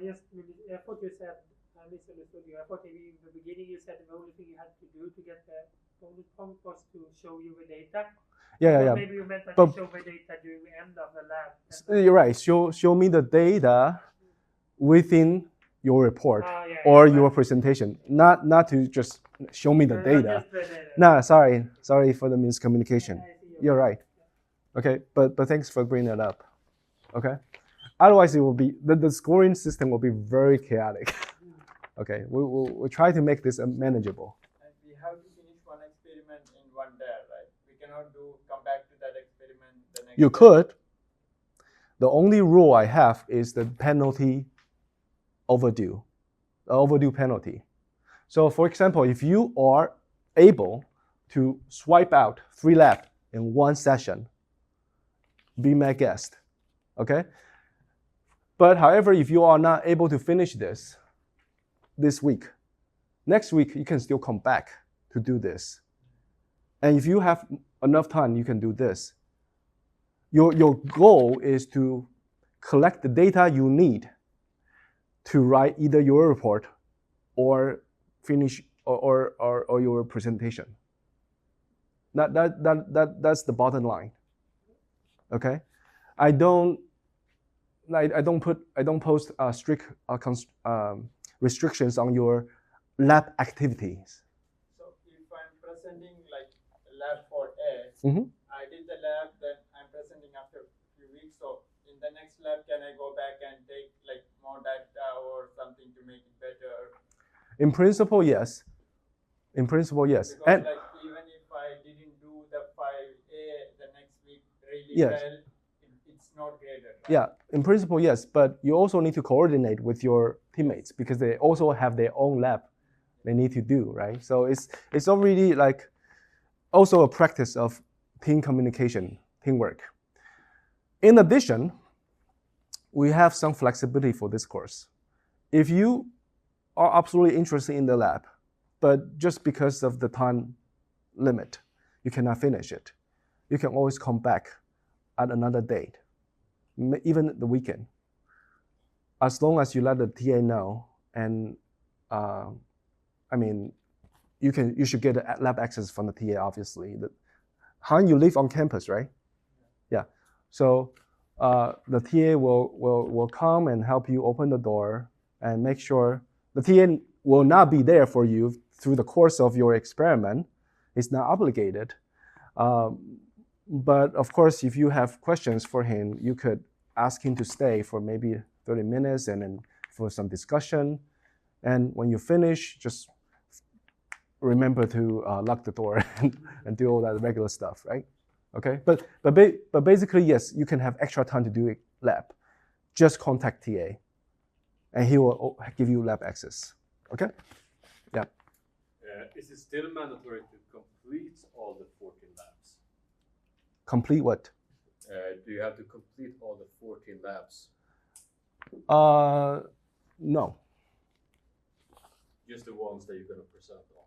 Speaker 4: thought you said, I misunderstood you. I thought maybe in the beginning you said the only thing you had to do to get the bonus point was to show you the data.
Speaker 1: Yeah.
Speaker 4: Maybe you meant that you show the data during the end of the lab.
Speaker 1: You're right. Show me the data within your report or your presentation. Not to just show me the data. No, sorry for the miscommunication. You're right. Okay, but thanks for bringing that up. Okay. Otherwise, it will be the scoring system will be very chaotic. Okay, we'll try to make this manageable.
Speaker 2: And we have to finish one experiment in one day, right? We cannot come back to that experiment the next.
Speaker 1: You could. The only rule I have is the penalty overdue penalty. So, for example, if you are able to swipe out 3 labs in one session, be my guest. Okay. But however, if you are not able to finish this week, next week you can still come back to do this. And if you have enough time, you can do this. Your goal is to collect the data you need to write either your report or finish or your presentation. That's the bottom line. Okay, I don't post strict restrictions on your lab activities.
Speaker 2: So if I'm presenting like Lab4a, I did the lab, then I'm presenting after a few weeks. So in the next lab, can I go back and take like more data or something to make it better?
Speaker 1: In principle, yes. Because
Speaker 2: and like even if I didn't do the 5a the next week really well, it's not graded. Right?
Speaker 1: Yeah, in principle, yes, but you also need to coordinate with your teammates because they also have their own lab they need to do, right? So it's already like also a practice of team communication, teamwork. In addition, we have some flexibility for this course. If you are absolutely interested in the lab, but just because of the time limit, you cannot finish it, you can always come back at another date, even the weekend, as long as you let the TA know. And I mean, you should get lab access from the TA, obviously. Han, you live on campus, right? Yeah. So the TA will come and help you open the door and make sure the TA will not be there for you through the course of your experiment. It's not obligated. But of course, if you have questions for him, you could ask him to stay for maybe 30 minutes and then for some discussion. And when you finish, just remember to lock the door and do all that regular stuff, right? Okay, but basically, yes, you can have extra time to do a lab. Just contact TA, and he will give you lab access. Okay, yeah.
Speaker 7: Is it still mandatory to complete all the 14 labs?
Speaker 1: Complete what?
Speaker 7: Do you have to complete all the 14 labs?
Speaker 1: No.
Speaker 7: Just the ones that you're going to present on?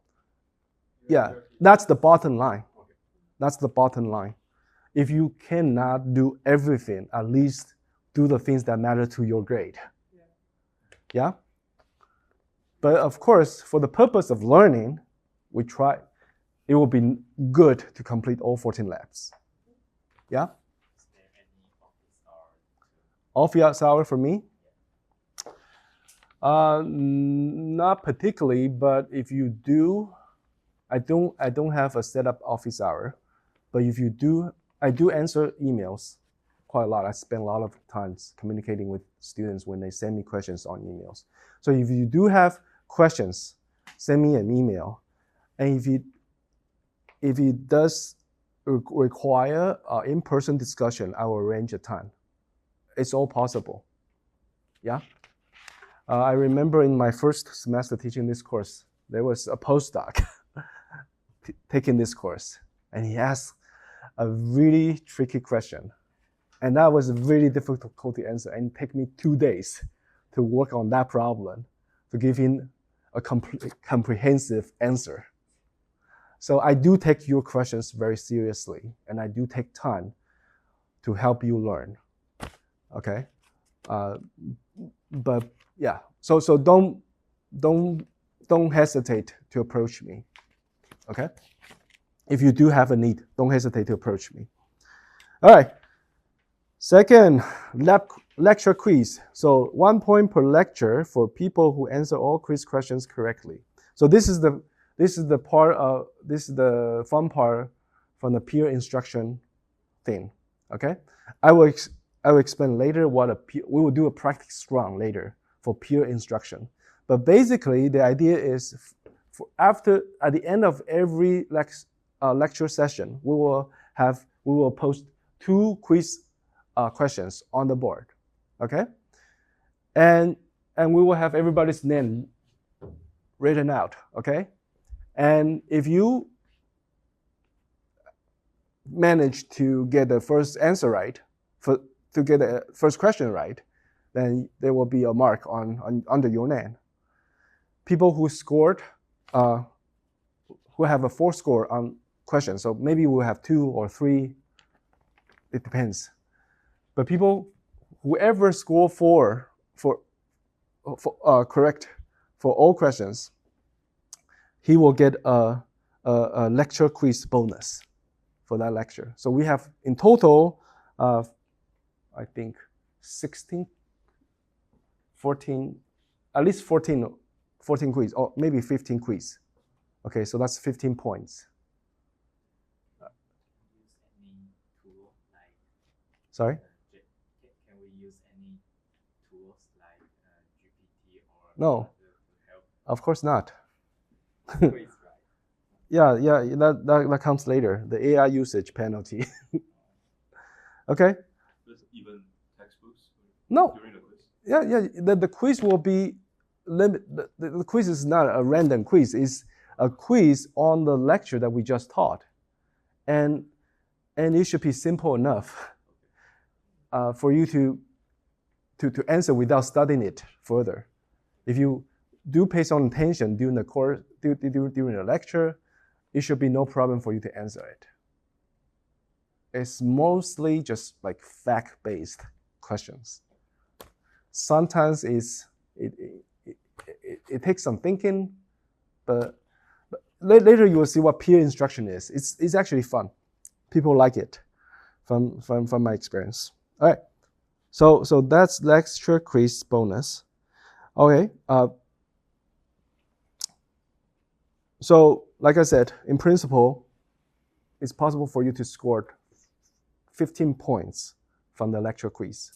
Speaker 1: Yeah, that's the bottom line. Okay. That's the bottom line. If you cannot do everything, at least do the things that matter to your grade. Yeah? But of course, for the purpose of learning, we try, it will be good to complete all 14 labs. Yeah?
Speaker 5: Is there any
Speaker 1: Office hour for me? Not particularly, but if you do, I don't have a set up office hour, but if you do, I do answer emails quite a lot. I spend a lot of time communicating with students when they send me questions on emails. So if you do have questions, send me an email. And if it does require in-person discussion, I will arrange a time. It's all possible. Yeah. I remember in my first semester teaching this course, there was a postdoc taking this course, and he asked a really tricky question. And that was really difficult to answer, and it took me 2 days to work on that problem to give him a comprehensive answer. So I do take your questions very seriously, and I do take time to help you learn. Okay? But yeah, so don't hesitate to approach me. Okay? If you do have a need, don't hesitate to approach me. All right. Second, lecture quiz. So 1 point per lecture for people who answer all quiz questions correctly. So this is the fun part from the peer instruction thing. Okay? I will explain later we will do a practice run later for peer instruction. But basically, the idea is at the end of every lecture session, we will post 2 quiz questions on the board, okay? And we will have everybody's name written out, okay? And if you manage to get the first answer right, to get the first question right, then there will be a mark under your name. People who scored, who have a 4 score on questions, so maybe we'll have 2 or 3, it depends. But whoever score 4 correct for all questions, he will get a lecture quiz bonus for that lecture. So we have in total, I think at least 14 quiz, or maybe 15 quiz. Okay, so that's 15 points. Sorry?
Speaker 5: Can we use any tools like GPT or
Speaker 1: No,
Speaker 5: to help?
Speaker 1: Of course not.
Speaker 5: Quiz, right?
Speaker 1: Yeah, that comes later. The AI usage penalty. Okay.
Speaker 3: There's even textbooks
Speaker 1: No.
Speaker 3: during the quiz.
Speaker 1: Yeah. The quiz will be limited. The quiz is not a random quiz. It's a quiz on the lecture that we just taught, and it should be simple enough for you to answer without studying it further. If you do pay some attention during the course, during the lecture, it should be no problem for you to answer it. It's mostly just like fact-based questions. Sometimes it takes some thinking, but later you will see what peer instruction is. It's actually fun people like it from my experience. All right, so that's lecture quiz bonus. Okay, so like I said, in principle, it's possible for you to score 15 points from the lecture quiz.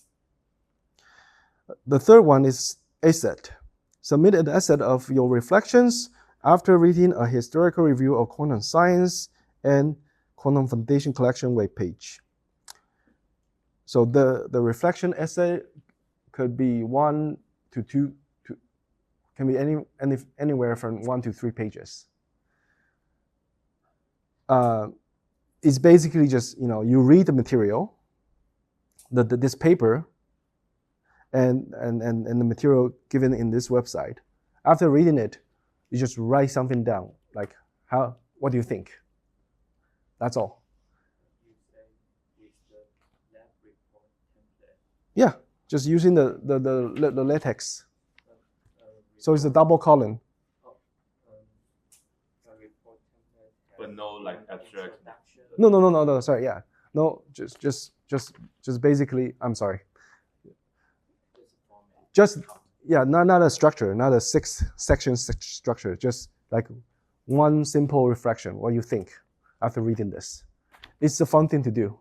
Speaker 1: The third one is essay. Submit an essay of your reflections after reading a historical review of quantum science and quantum foundation collection webpage. So the reflection essay could be 1 to 2, can be anywhere from 1 to 3 pages. It's basically just, you read the material, this paper, and the material given in this website. After reading it, you just write something down, like what do you think? That's all.
Speaker 5: You say it's the lab report template.
Speaker 1: Yeah, just using the latex. So it's a double column.
Speaker 3: But no like abstract.
Speaker 1: No. Sorry, yeah, no, just basically. I'm sorry. Just not a structure, not a 6-section structure. Just like one simple reflection. What you think after reading this? It's a fun thing to do.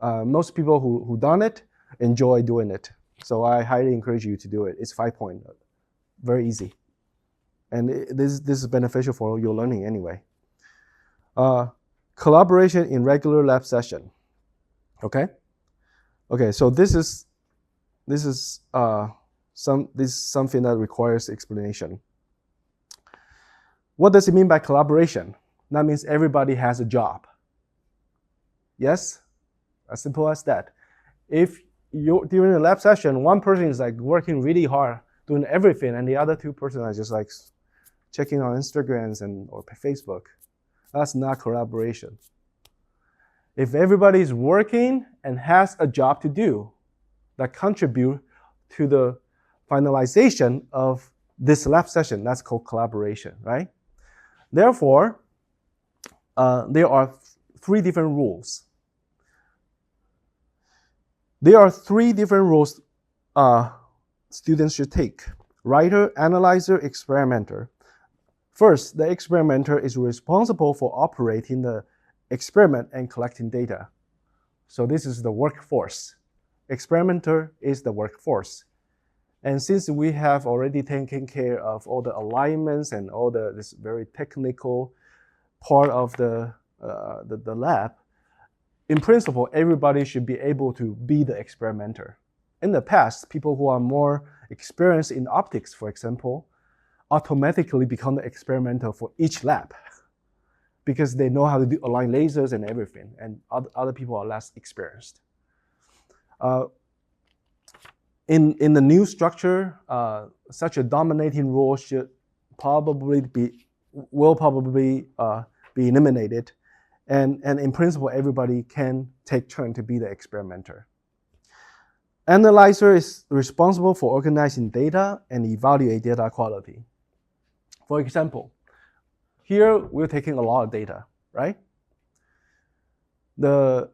Speaker 1: Most people who done it enjoy doing it. So I highly encourage you to do it. It's 5 point, very easy, and this is beneficial for your learning anyway. Collaboration in regular lab session. Okay. So this is something that requires explanation. What does it mean by collaboration? That means everybody has a job. Yes, as simple as that. If during a lab session, one person is like working really hard, doing everything, and the other 2 persons are just like checking on Instagrams or Facebook, that's not collaboration. If everybody is working and has a job to do that contribute to the finalization of this lab session, that's called collaboration, right? Therefore, there are 3 different rules. There are 3 different rules students should take: writer, analyzer, experimenter. First, the experimenter is responsible for operating the experiment and collecting data. So this is the workforce. Experimenter is the workforce. And since we have already taken care of all the alignments and all this very technical part of the lab, in principle, everybody should be able to be the experimenter. In the past, people who are more experienced in optics, for example, automatically become the experimenter for each lab because they know how to align lasers and everything, and other people are less experienced. In the new structure, such a dominating role will probably be eliminated, and in principle, everybody can take turn to be the experimenter. Analyzer is responsible for organizing data and evaluate data quality. For example, here we're taking a lot of data, right? The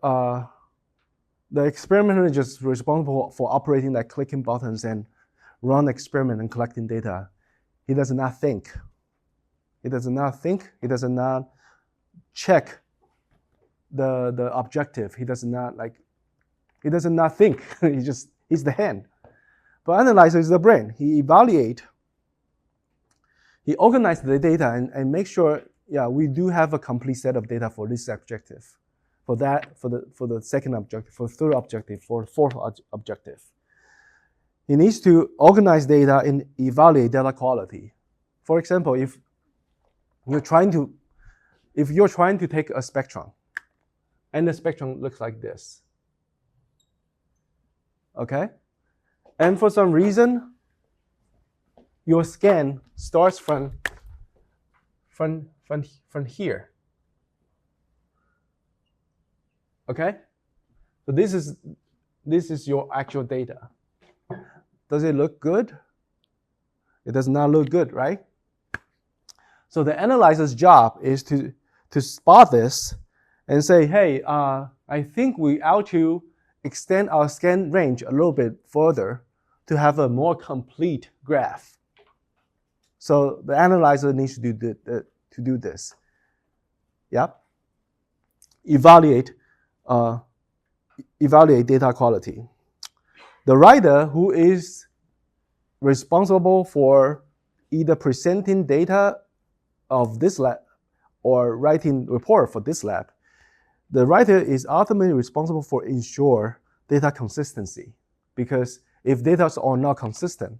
Speaker 1: experimenter is just responsible for operating, like clicking buttons and run experiment and collecting data. He does not think. He does not check the objective. He does not think. He's the hand. But analyzer is the brain. He organizes the data and make sure, we do have a complete set of data for this objective, for the second objective, for the third objective, for the fourth objective. He needs to organize data and evaluate data quality. For example, if you're trying to take a spectrum, and the spectrum looks like this, okay? And for some reason, your scan starts from here. Okay? So this is your actual data. Does it look good? It does not look good, right? So the analyzer's job is to spot this and say, hey, I think we ought to extend our scan range a little bit further to have a more complete graph. So the analyzer needs to do this. Yep. Evaluate data quality. The writer who is responsible for either presenting data of this lab or writing report for this lab, the writer is ultimately responsible for ensure data consistency, because if data are not consistent,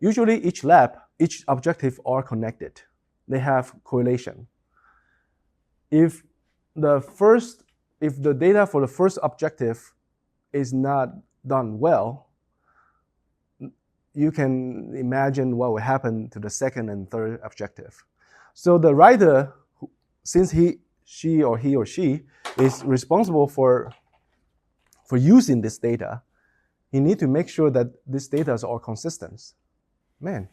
Speaker 1: usually each lab, each objective are connected. They have correlation. If the data for the first objective is not done well, you can imagine what will happen to the second and third objective. So the writer, since she or she is responsible for using this data, he needs to make sure that these data are all consistent. Man.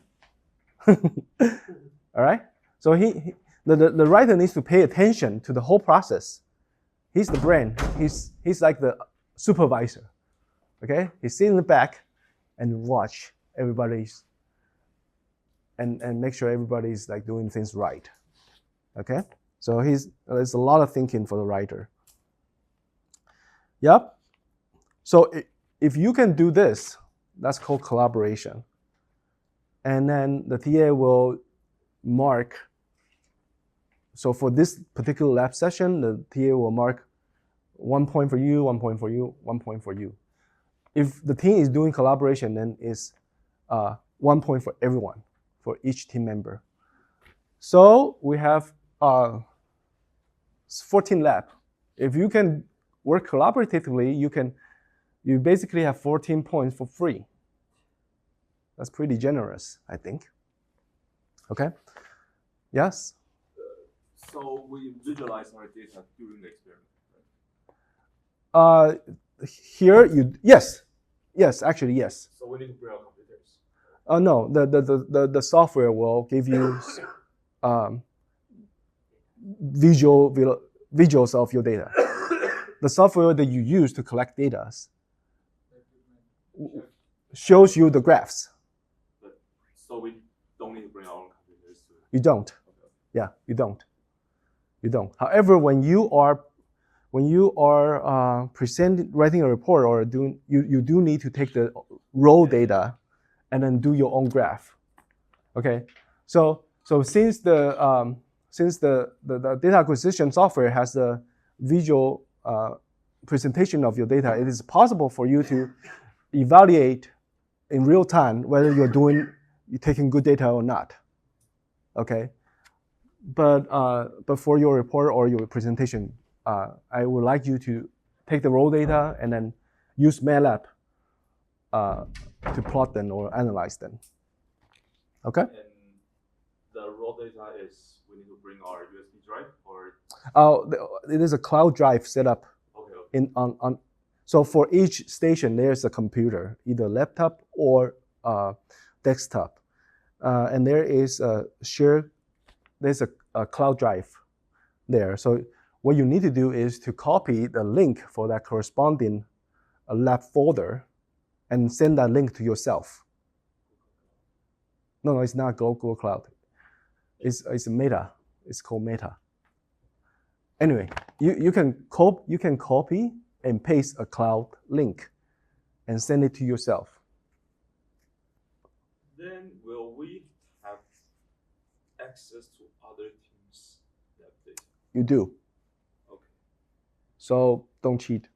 Speaker 1: All right? So the writer needs to pay attention to the whole process. He's the brain. He's like the supervisor. Okay? He's sitting in the back and watch everybody's and make sure everybody's like doing things right. Okay? So there's a lot of thinking for the writer. Yep. So if you can do this, that's called collaboration. And then the TA will mark. So for this particular lab session, the TA will mark 1 point for you, 1 point for you, 1 point for you. If the team is doing collaboration, then it's 1 point for everyone, for each team member. So we have 14 lab. If you can work collaboratively, you basically have 14 points for free. That's pretty generous, I think. Okay? Yes?
Speaker 3: So we visualize our data during the experiment, right?
Speaker 1: Here yes, actually yes.
Speaker 3: So we need to bring our computers.
Speaker 1: No, the software will give you visuals of your data. The software that you use to collect data shows you the graphs.
Speaker 3: So we don't need to bring our own computers.
Speaker 1: You don't.
Speaker 3: Okay.
Speaker 1: Yeah, you don't. You don't. However, when you are writing a report or doing, you do need to take the raw data and then do your own graph. Okay. So since the data acquisition software has the visual presentation of your data, it is possible for you to evaluate in real time whether you're taking good data or not. Okay. But for your report or your presentation, I would like you to take the raw data and then use MATLAB to plot them or analyze them. Okay.
Speaker 3: And the raw data is we need to bring our USB drive or.
Speaker 1: It is a cloud drive set up.
Speaker 3: Okay.
Speaker 1: So for each station, there's a computer, either laptop or desktop, and there is there's a cloud drive there. So what you need to do is to copy the link for that corresponding lab folder and send that link to yourself. No, it's not Google Cloud. It's Meta. It's called Meta. Anyway, you can copy and paste a cloud link and send it to yourself.
Speaker 3: Then will we have access to other teams' lab data?
Speaker 1: You do.
Speaker 3: Okay.
Speaker 1: So don't cheat.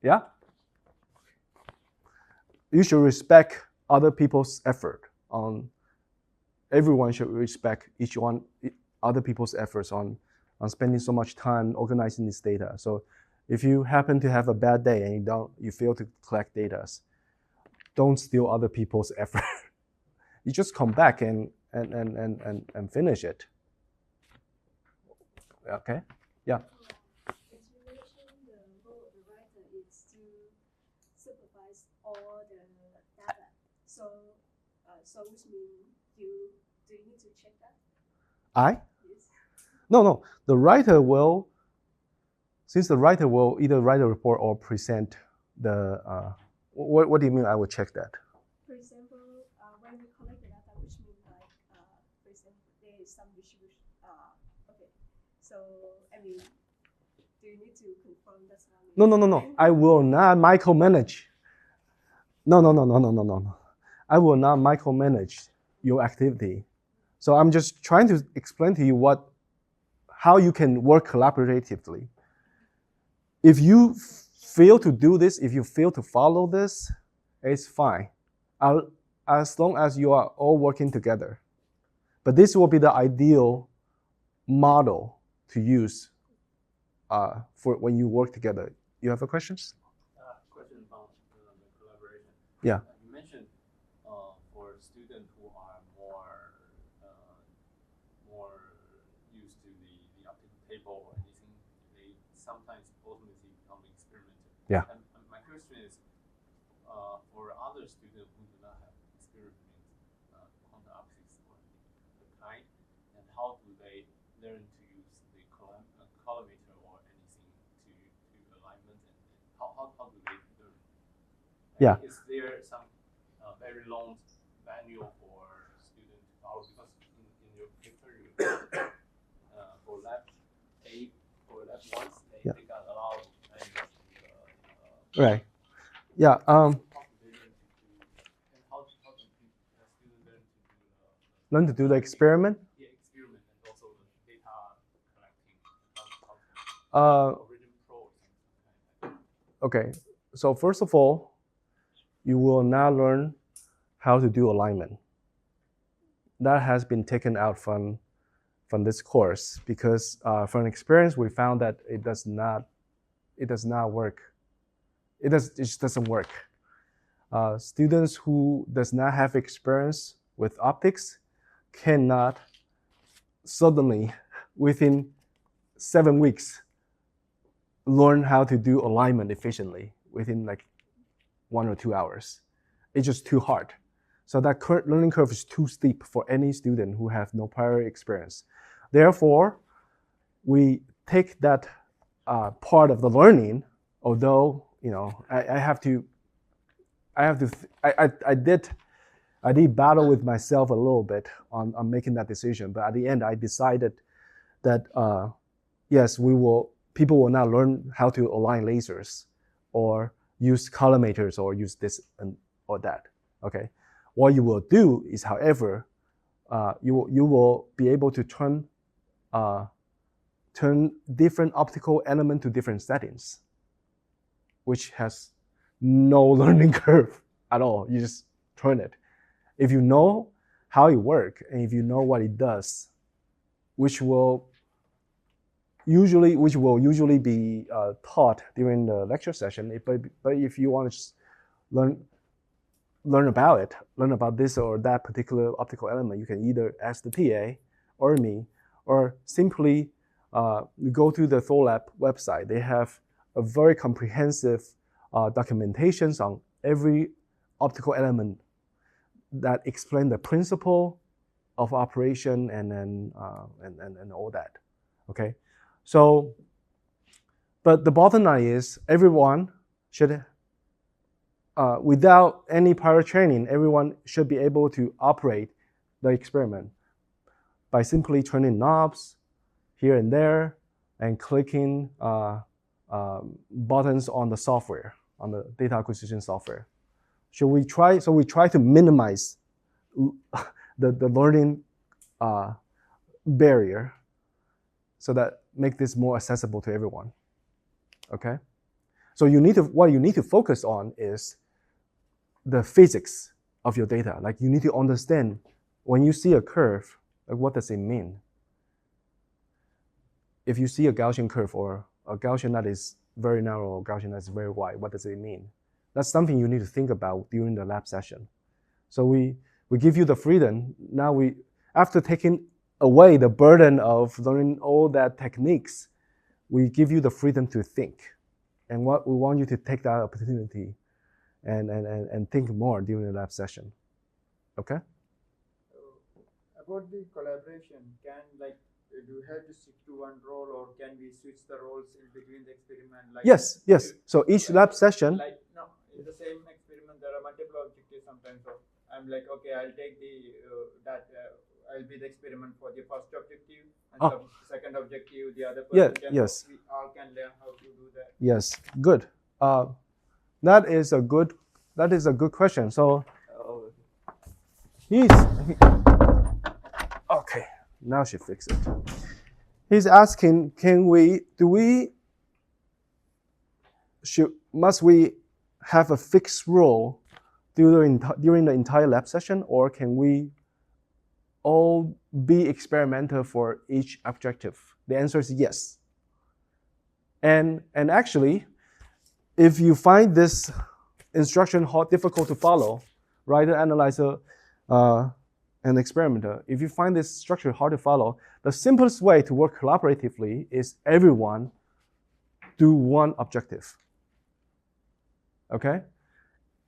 Speaker 1: Yeah? You should respect other people's effort. Everyone should respect other people's efforts on spending so much time organizing this data. So if you happen to have a bad day and you fail to collect data, don't steal other people's effort. You just come back and finish it. Okay? Yeah.
Speaker 6: Explanation, the role of the writer is to supervise all the data. So which means do you need to check that?
Speaker 1: I?
Speaker 6: Yes.
Speaker 1: No. The writer will, since the writer will either write a report or present the, what do you mean I will check that?
Speaker 6: For example, when we collect the data, which means like, for example, there is some distribution. Okay. So, I mean, do you need to confirm that's one?
Speaker 1: No. I will not micromanage. No. I will not micromanage your activity. So I'm just trying to explain to you how you can work collaboratively. If you fail to do this, if you fail to follow this, it's fine, as long as you are all working together. But this will be the ideal model to use for when you work together. You have a questions?
Speaker 7: Question about the collaboration.
Speaker 1: Yeah.
Speaker 7: You mentioned for students who are more used to the optical table or anything, they sometimes ultimately become experimental.
Speaker 1: Yeah.
Speaker 7: And my question is, for other students who do not have experience with quantum optics or the kind, and how do they learn to use the collimator or anything to alignment, and how do they learn?
Speaker 1: Yeah.
Speaker 7: Is there some very long manual for students to follow? Because in your paper, for Lab1a, they got a lot of manuals.
Speaker 1: Right. Yeah.
Speaker 7: How do they learn to do, and how do students
Speaker 1: Learn to do the experiment.
Speaker 7: Yeah, experiment and also the data collecting. How to reading pro or something like that.
Speaker 1: Okay. So first of all, you will now learn how to do alignment. That has been taken out from this course because from experience we found that it does not work. It just doesn't work. Students who does not have experience with optics cannot suddenly within 7 weeks learn how to do alignment efficiently within like 1 or 2 hours. It's just too hard. So that learning curve is too steep for any student who have no prior experience. Therefore, we take that part of the learning, although I did battle with myself a little bit on making that decision, but at the end I decided that yes, people will now learn how to align lasers or use collimators or use this or that. Okay, what you will do is, however, you will be able to turn different optical element to different settings, which has no learning curve at all. You just turn it. If you know how it works and if you know what it does, which will usually be taught during the lecture session. But if you want to just learn about this or that particular optical element, you can either ask the TA or me, or simply go to the Thorlab website. They have a very comprehensive documentations on every optical element that explain the principle of operation and all that. Okay, so but the bottom line is everyone should without any prior training, everyone should be able to operate the experiment by simply turning knobs here and there and clicking buttons on the software, on the data acquisition software. So we try to minimize the learning barrier so that make this more accessible to everyone. Okay, so what you need to focus on is the physics of your data. Like you need to understand when you see a curve, like what does it mean? If you see a Gaussian curve or a Gaussian that is very narrow or Gaussian that is very wide, what does it mean? That's something you need to think about during the lab session. So we give you the freedom. Now after taking away the burden of learning all that techniques, we give you the freedom to think. And what we want you to take that opportunity and think more during the lab session. Okay?
Speaker 2: about the collaboration, do you have to stick to one role, or can we switch the roles in between the experiment? Like
Speaker 1: Yes. So each lab session.
Speaker 2: No, in the same experiment there are multiple objectives sometimes. So I'm like, okay, I'll take I'll be the experiment for the first objective, and the second objective the other person can.
Speaker 1: Yes.
Speaker 2: We all can learn how to do that.
Speaker 1: Yes. Good. That is a good question. So okay. Now she fixed it. He's asking, must we have a fixed role during the entire lab session, or can we all be experimental for each objective? The answer is yes. And actually, if you find this instruction difficult to follow, writer, analyzer, and experimenter, if you find this structure hard to follow, the simplest way to work collaboratively is everyone do one objective. Okay?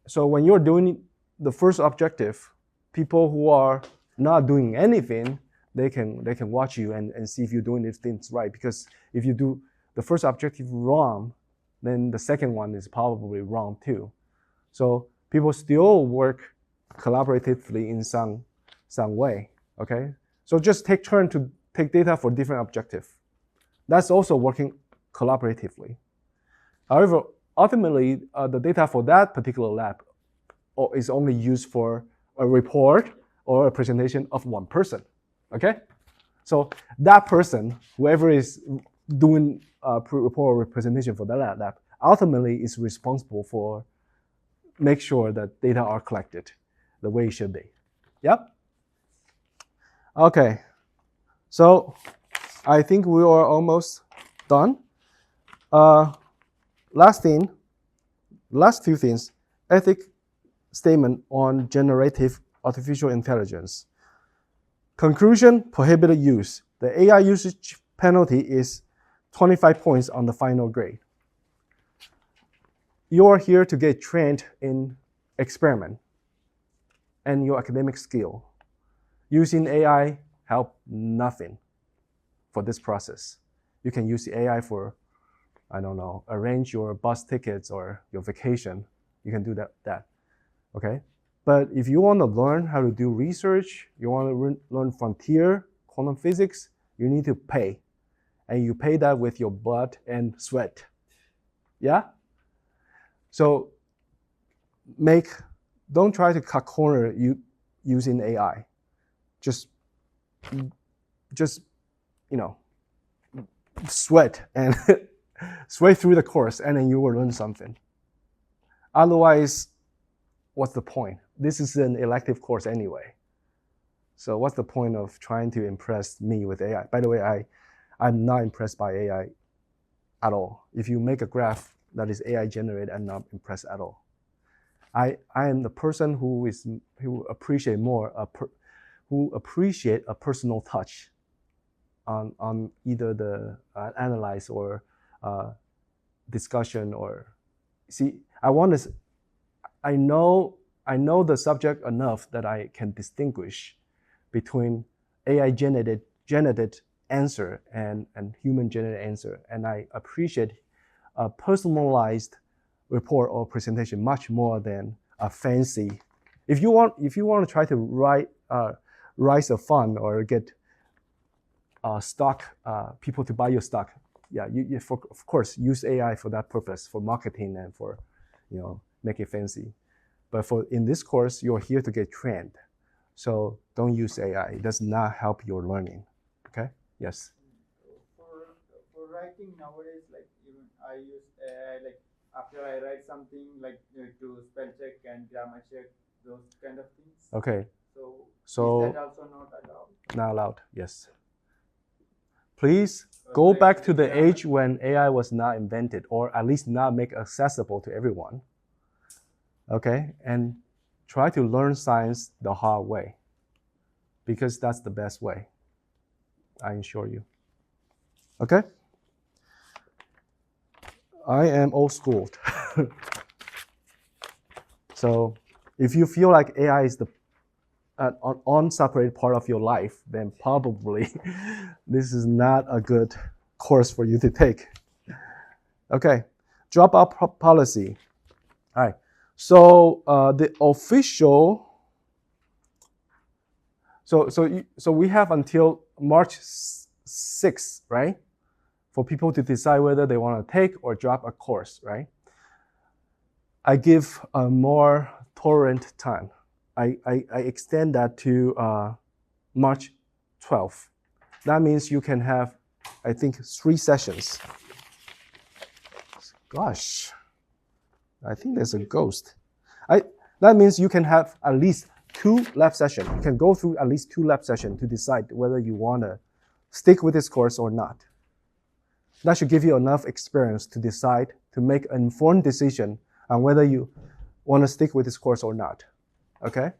Speaker 1: So when you're doing the first objective, people who are not doing anything, they can watch you and see if you're doing these things right. Because if you do the first objective wrong, then the second one is probably wrong too. So people still work collaboratively in some way, okay? So just take turn to take data for different objective. That's also working collaboratively. However, ultimately, the data for that particular lab is only used for a report or a presentation of one person, okay? So that person, whoever is doing a report or presentation for that lab, ultimately is responsible for make sure that data are collected the way it should be. Yep. Okay. So I think we are almost done. Last few things, ethic statement on generative artificial intelligence. Conclusion, prohibited use. The AI usage penalty is 25 points on the final grade. You are here to get trained in experiment and your academic skill. Using AI help nothing for this process. You can use the AI for, I don't know, arrange your bus tickets or your vacation. You can do that, okay? But if you want to learn how to do research, you want to learn frontier quantum physics, you need to pay. And you pay that with your blood and sweat. Yeah? So don't try to cut corner using AI. Just sweat and sweat through the course, and then you will learn something. Otherwise, what's the point? This is an elective course anyway. So what's the point of trying to impress me with AI? By the way, I'm not impressed by AI at all. If you make a graph that is AI generated, I'm not impressed at all. I am the person who appreciate a personal touch on either the analyze or discussion, or see. I know the subject enough that I can distinguish between AI generated answer and human generated answer, and I appreciate a personalized report or presentation much more than a fancy. If you want to try to raise a fund or get stock people to buy your stock, yeah, you of course use AI for that purpose, for marketing and for make it fancy. But in this course, you're here to get trained, so don't use AI. It does not help your learning. Okay? Yes.
Speaker 2: For writing nowadays, like even I use AI, like after I write something, like to spell check and grammar check, those kind of things.
Speaker 1: Okay.
Speaker 2: So is that also not allowed?
Speaker 1: Not allowed. Yes. Please go back to the age when AI was not invented, or at least not make accessible to everyone. Okay, and try to learn science the hard way, because that's the best way, I assure you. Okay? I am old school. So if you feel like AI is unseparated part of your life, then probably this is not a good course for you to take. Okay, dropout policy. All right, so the official. So we have until March 6th, right, for people to decide whether they want to take or drop a course, right? I give a more tolerant time. I extend that to March 12th. That means you can have, I think, 3 sessions. Gosh, I think there's a ghost. That means you can have at least 2 lab sessions. You can go through at least 2 lab sessions to decide whether you want to stick with this course or not. That should give you enough experience to decide, to make an informed decision on whether you want to stick with this course or not. Okay?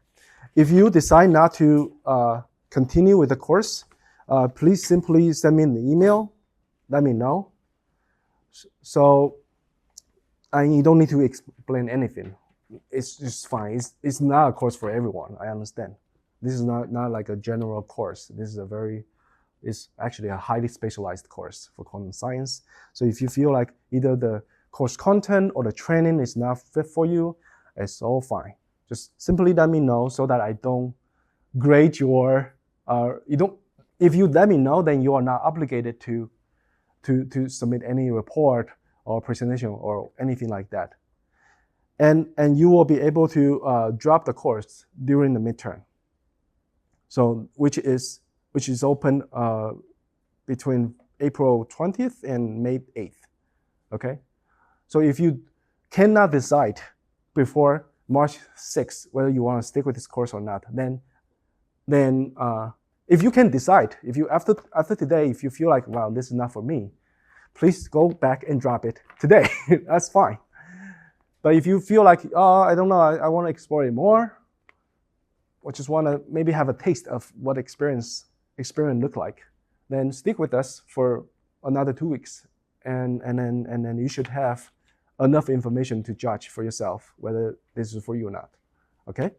Speaker 1: If you decide not to continue with the course, please simply send me an email. Let me know. So, you don't need to explain anything. It's just fine. It's not a course for everyone. I understand. This is not like a general course. This is it's actually a highly specialized course for quantum science. So if you feel like either the course content or the training is not fit for you, it's all fine. Just simply let me know so that I don't grade your. If you let me know, then you are not obligated to submit any report or presentation or anything like that. And you will be able to drop the course during the midterm. So which is open between April 20th and May 8th. Okay? So if you cannot decide before March 6th whether you want to stick with this course or not, then if you can decide, if you after today, if you feel like, wow, this is not for me, please go back and drop it today. That's fine. But if you feel like, oh, I don't know, I want to explore it more, or just want to maybe have a taste of what experiment look like, then stick with us for another 2 weeks, and then you should have enough information to judge for yourself whether this is for you or not. Okay,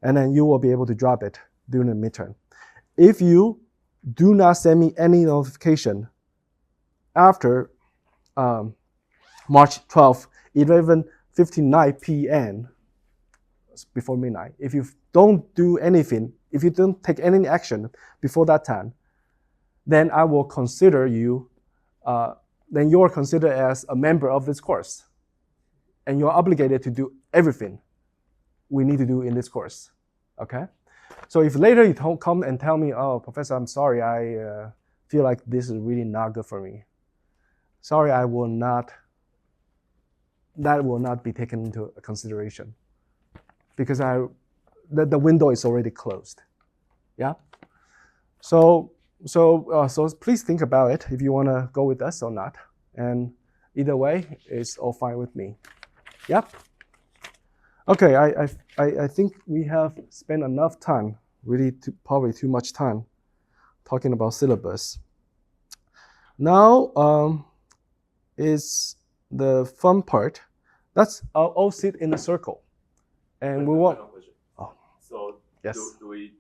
Speaker 1: and then you will be able to drop it during the midterm. If you do not send me any notification after March 12th, 11:59 p.m. before midnight, if you don't do anything, if you don't take any action before that time, then I will consider you, then you're considered as a member of this course. And you're obligated to do everything we need to do in this course, okay? So if later you don't come and tell me, oh, Professor, I'm sorry, I feel like this is really not good for me. Sorry, that will not be taken into consideration because the window is already closed. Yeah. So please think about it if you want to go with us or not. And either way, it's all fine with me. Yep. Okay. I think we have spent enough time, really probably too much time, talking about syllabus. Now is the fun part. Let's all sit in a circle, and we want. Oh.
Speaker 3: So
Speaker 1: yes.
Speaker 3: Do we?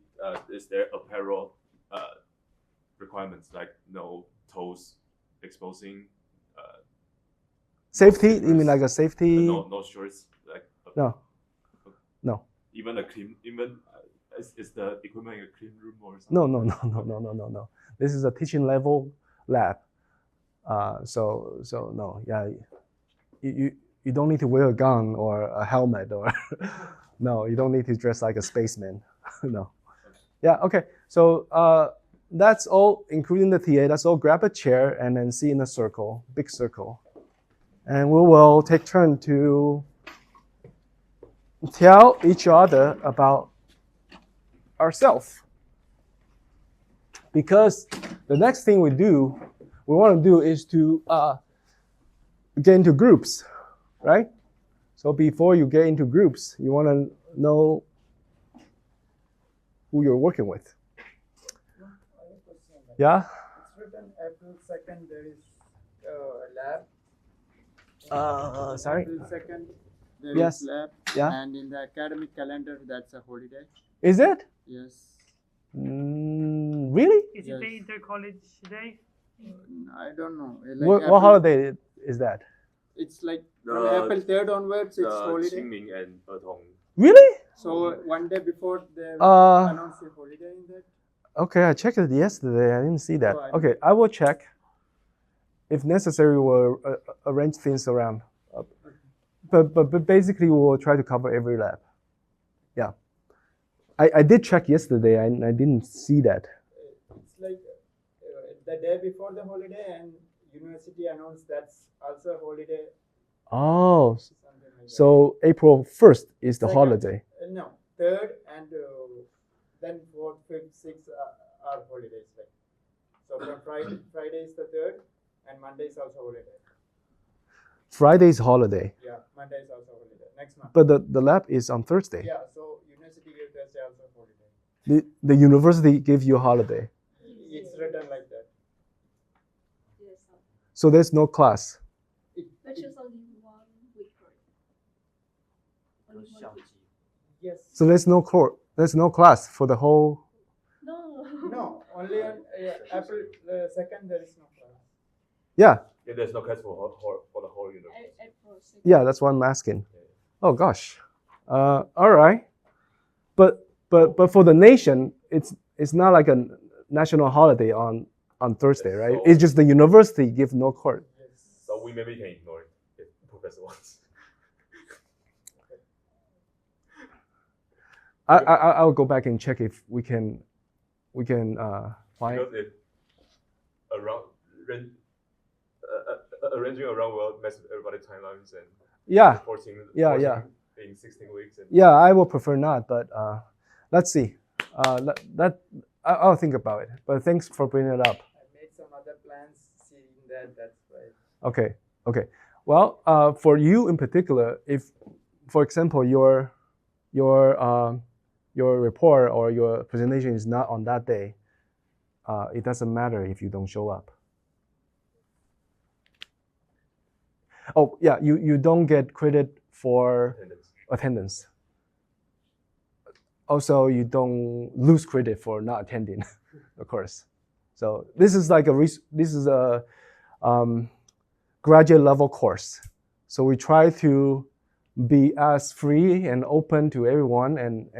Speaker 3: Is there apparel requirements like no toes exposing?
Speaker 1: Safety? You mean like a safety?
Speaker 3: No shorts like.
Speaker 1: No.
Speaker 3: Even is the equipment in a clean room or something?
Speaker 1: No. This is a teaching level lab. So no, yeah, you don't need to wear a gun or a helmet or no, you don't need to dress like a spaceman. No. Yeah, okay. So that's all, including the TA. That's all. Grab a chair and then sit in a circle, big circle, and we will take turn to tell each other about ourselves. Because the next thing we want to do is to get into groups, right? So before you get into groups, you want to know who you're working with. Yeah?
Speaker 2: It's written April 2nd, there is a lab.
Speaker 1: Sorry?
Speaker 2: April 2nd, there
Speaker 1: Yes.
Speaker 2: is lab.
Speaker 1: Yeah.
Speaker 2: And in the academic calendar, that's a holiday.
Speaker 1: Is it?
Speaker 2: Yes.
Speaker 1: Really?
Speaker 4: Is it the inter-college day?
Speaker 2: I don't know.
Speaker 1: What holiday is that?
Speaker 2: It's like
Speaker 3: The-
Speaker 2: from April 3rd onwards, it's holiday.
Speaker 3: Qingming and Ertong.
Speaker 1: Really?
Speaker 2: So one day before they
Speaker 1: Uh,
Speaker 2: announce a holiday in that.
Speaker 1: Okay, I checked it yesterday. I didn't see that.
Speaker 2: Oh, I
Speaker 1: Okay, I will check. If necessary, we'll arrange things around. But basically, we'll try to cover every lab. Yeah. I did check yesterday, and I didn't see that.
Speaker 2: It's like the day before the holiday, and university announced that's also a holiday.
Speaker 1: Oh,
Speaker 2: Something like
Speaker 1: so April 1st is the
Speaker 2: Second.
Speaker 1: holiday.
Speaker 2: that. No, 3rd and then 4th, 5th, 6th are holidays. Like so, from Friday is the 3rd, and Monday is also holiday.
Speaker 1: Friday's holiday,
Speaker 2: Yeah, Monday is also holiday next month.
Speaker 1: but the lab is on Thursday.
Speaker 2: Yeah, so university gave Thursday also holiday.
Speaker 1: The university gives you a holiday,
Speaker 2: It's written like that.
Speaker 6: Yes.
Speaker 1: so there's no class.
Speaker 6: Lectures only 1 week, right? Only 1 week.
Speaker 2: Yes.
Speaker 1: So there's no class for the whole.
Speaker 6: No.
Speaker 2: No, only on April 2nd there is no class.
Speaker 1: Yeah,
Speaker 3: Yeah, there's no class for the whole university.
Speaker 6: April 6th.
Speaker 1: yeah, that's what I'm asking. Oh gosh. All right. But for the nation, it's not like a national holiday on Thursday, right?
Speaker 3: So-
Speaker 1: It's just the university give no court.
Speaker 2: Yes.
Speaker 3: So we maybe can ignore it if professor wants.
Speaker 1: I'll go back and check if we can find.
Speaker 3: Because if arranging around will mess with everybody's timelines and
Speaker 1: Yeah,
Speaker 3: forcing
Speaker 1: yeah.
Speaker 3: in 16 weeks. And
Speaker 1: yeah. I would prefer not, but let's see. I'll think about it. But thanks for bringing it up.
Speaker 2: I made some other plans seeing that, that's why.
Speaker 1: Okay. Well, for you in particular, if, for example, your report or your presentation is not on that day, it doesn't matter if you don't show up. Oh yeah, you don't get credit for attendance. Also, you don't lose credit for not attending the course. So this is like a graduate level course. So we try to be as free and open to everyone and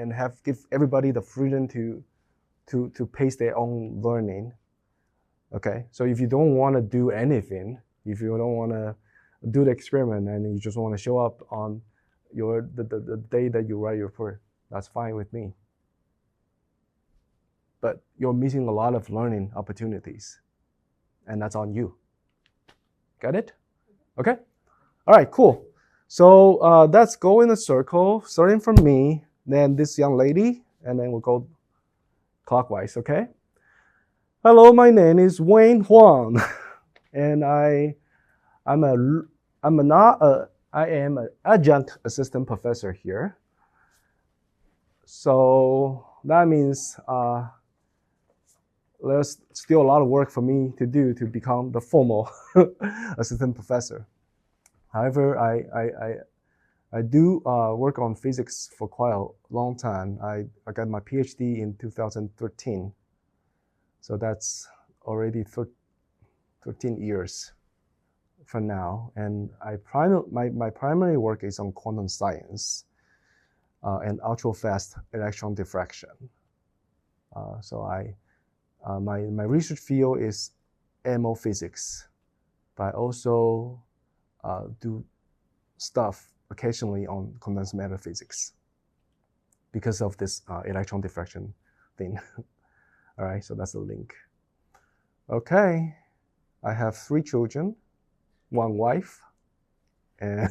Speaker 1: give everybody the freedom to pace their own learning. Okay, so if you don't want to do anything, if you don't want to do the experiment and you just want to show up on the day that you write your report, that's fine with me. But you're missing a lot of learning opportunities, and that's on you. Got it? Okay? All right, cool. So let's go in a circle, starting from me, then this young lady, and then we'll go clockwise, okay? Hello, my name is Wayne Huang, and I am an adjunct assistant professor here. So that means there's still a lot of work for me to do to become the formal assistant professor. However, I do work on physics for quite a long time. I got my PhD in 2013. So that's already 13 years from now. And my primary work is on quantum science and ultra-fast electron diffraction. So my research field is MO physics, but I also do stuff occasionally on condensed matter physics because of this electron diffraction thing. All right, so that's the link. Okay, I have 3 children, 1 wife, and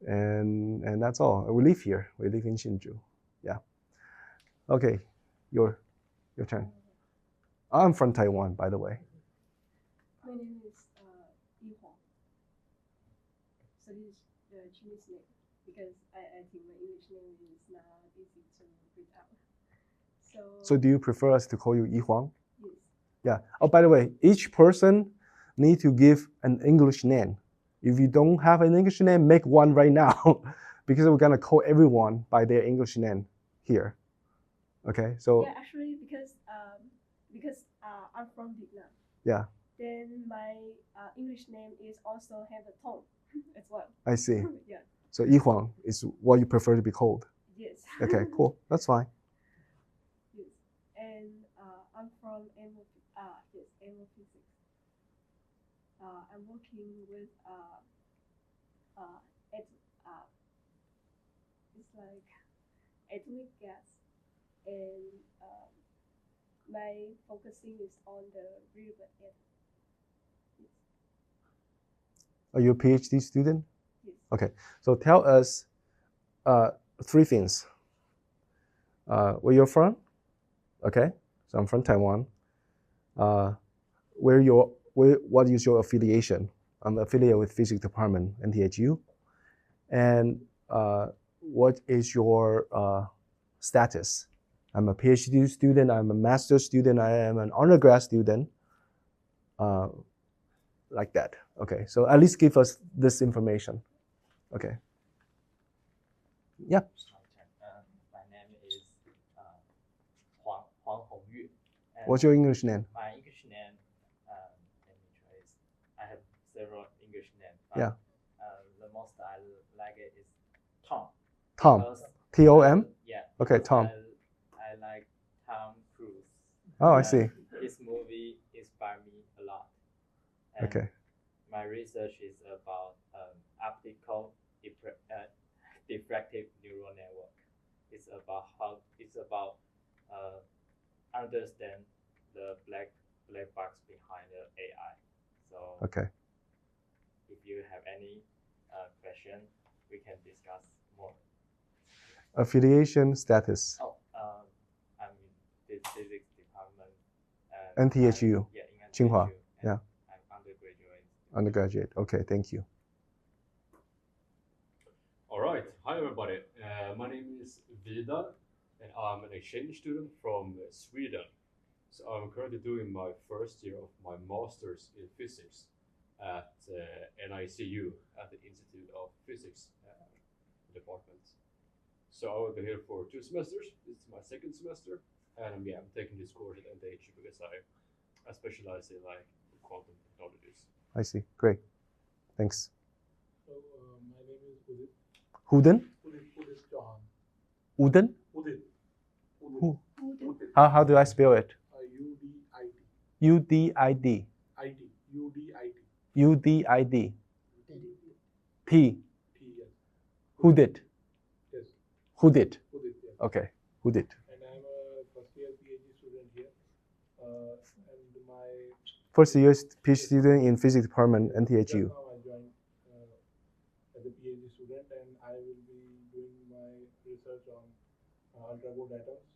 Speaker 1: and that's all. We live here. We live in Hsinchu. Yeah. Okay, your turn. I'm from Taiwan, by the way.
Speaker 6: My name is Yi Huang. So this is the Chinese name because I think my English name is not easy to read out.
Speaker 1: So do you prefer us to call you Yi Huang?
Speaker 6: Yes.
Speaker 1: Yeah. Oh, by the way, each person need to give an English name. If you don't have an English name, make one right now because we're gonna call everyone by their English name. here. Okay, so
Speaker 6: Yeah, actually, because I'm from Vietnam.
Speaker 1: yeah,
Speaker 6: Then my English name is also have a tone as well.
Speaker 1: I see.
Speaker 6: Yeah.
Speaker 1: So Yi Huang is what you prefer to be called.
Speaker 6: Yes.
Speaker 1: Okay, cool. That's fine.
Speaker 6: Yes. And I'm from MO Physics. I'm working with it's like atomic gas, and my focusing is on the renewable atom. Yes.
Speaker 1: Are you a PhD student?
Speaker 6: Yes.
Speaker 1: Okay, so tell us 3 things. Where you're from? Okay, so I'm from Taiwan. What is your affiliation? I'm affiliated with Physics Department, NTHU. And what is your status? I'm a PhD student, I'm a master's student, I am an undergrad student, like that. Okay, so at least give us this information. Okay. Yeah.
Speaker 5: My name is Huang Hongyu.
Speaker 1: What's your English name?
Speaker 5: My English name, let me try. I have several English names.
Speaker 1: Yeah.
Speaker 5: The most I like it is Tom.
Speaker 1: Tom.
Speaker 5: Because,
Speaker 1: T-O-M?
Speaker 5: Yeah.
Speaker 1: Okay, Tom.
Speaker 5: I like Tom Cruise.
Speaker 1: Oh, I see.
Speaker 5: His movie inspired me a lot. And
Speaker 1: Okay.
Speaker 5: my research is about optical diffractive neural network. It's about understand the black box behind the AI. So
Speaker 1: Okay.
Speaker 5: if you have any question, we can discuss more.
Speaker 1: Affiliation status.
Speaker 5: Oh, I'm in the physics department.
Speaker 1: NTHU.
Speaker 5: Yeah, in NTHU.
Speaker 1: Tsinghua. Yeah.
Speaker 5: I'm undergraduate.
Speaker 1: Undergraduate. Okay, thank you.
Speaker 8: All right. Hi, everybody. My name is Vidar, and I'm an exchange student from Sweden. So I'm currently doing my first year of my master's in physics at NICU, at the Institute of Physics department. So I will be here for 2 semesters. This is my 2nd semester, and yeah, I'm taking this course at NTHU because I specialize in like quantum technologies.
Speaker 1: I see. Great. Thanks.
Speaker 9: So my name is Udit.
Speaker 1: Huden?
Speaker 9: Udit Chauhan.
Speaker 1: Uden?
Speaker 9: Udit.
Speaker 1: Who? How do I spell it?
Speaker 9: UDIT.
Speaker 1: U-D-I-D.
Speaker 9: IT. UDIT.
Speaker 1: U-D-I-D. T.
Speaker 9: T. Yes.
Speaker 1: Who did?
Speaker 9: Yes.
Speaker 1: Who did?
Speaker 9: Udit. Yes.
Speaker 1: Okay. Who did?
Speaker 9: And I'm a first year PhD student here. And my
Speaker 1: First year PhD student in Physics Department, NTHU.
Speaker 9: just now I joined as a PhD student, and I will be doing my research on ultra-good atoms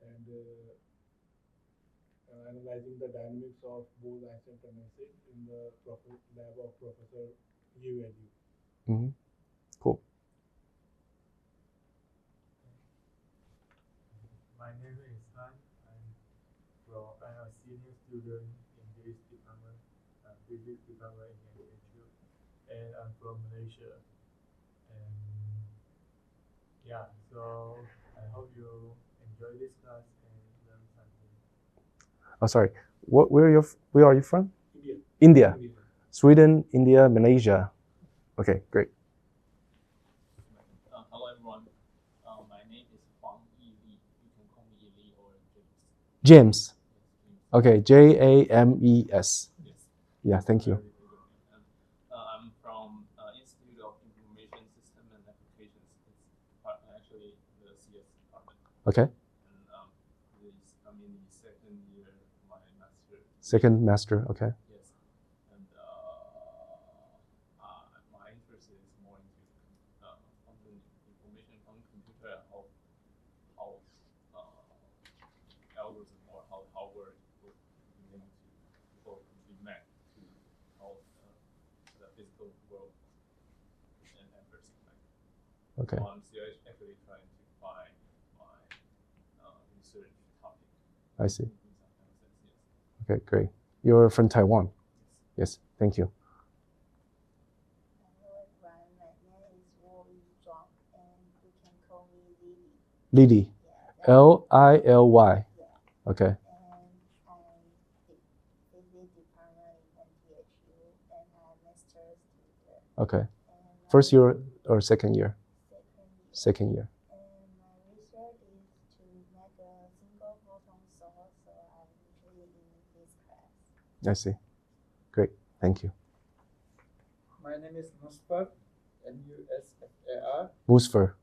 Speaker 9: and analyzing the dynamics of Bose-Einstein condensate in the lab of Professor Yu and Yu.
Speaker 1: Mm-hmm. Cool.
Speaker 10: My name is Han. I'm a senior student in this department, physics department in NTHU, and I'm from Malaysia. And yeah, so I hope you enjoy this class and learn something.
Speaker 1: Oh, sorry. Where are you from?
Speaker 9: India.
Speaker 1: India. Sweden, India, Malaysia. Okay, great.
Speaker 7: Hello everyone. My name is Huang Yi Li. You can call me Li or James.
Speaker 1: James. Okay, J-A-M-E-S.
Speaker 7: Yes.
Speaker 1: Yeah, thank you.
Speaker 7: I'm from Institute of Information System and Applications. It's actually the CS department.
Speaker 1: Okay.
Speaker 7: And I'm in the 2nd year of my master.
Speaker 1: 2nd master. Okay.
Speaker 7: Yes. And my interest is more into quantum information on computer, how algorithm or how hardware would be linked to or be mapped to how the physical world and everything like that.
Speaker 1: Okay.
Speaker 7: So I'm still actually trying to find my research topic.
Speaker 1: I see.
Speaker 7: In some kind of sense, yes.
Speaker 1: Okay, great. You're from Taiwan. Yes, thank you.
Speaker 11: Hello everyone, my name is Wu Zhuang, and we can
Speaker 1: Lily. Lily. Okay.
Speaker 11: And physics department in NTHU, and I'm master's student.
Speaker 1: Okay. First year or second year? Second year.
Speaker 11: And my research is to make a single-photon source, so I'm usually in this class.
Speaker 1: I see. Great. Thank you.
Speaker 2: My name is Musfar, Musfar.
Speaker 1: Musfar.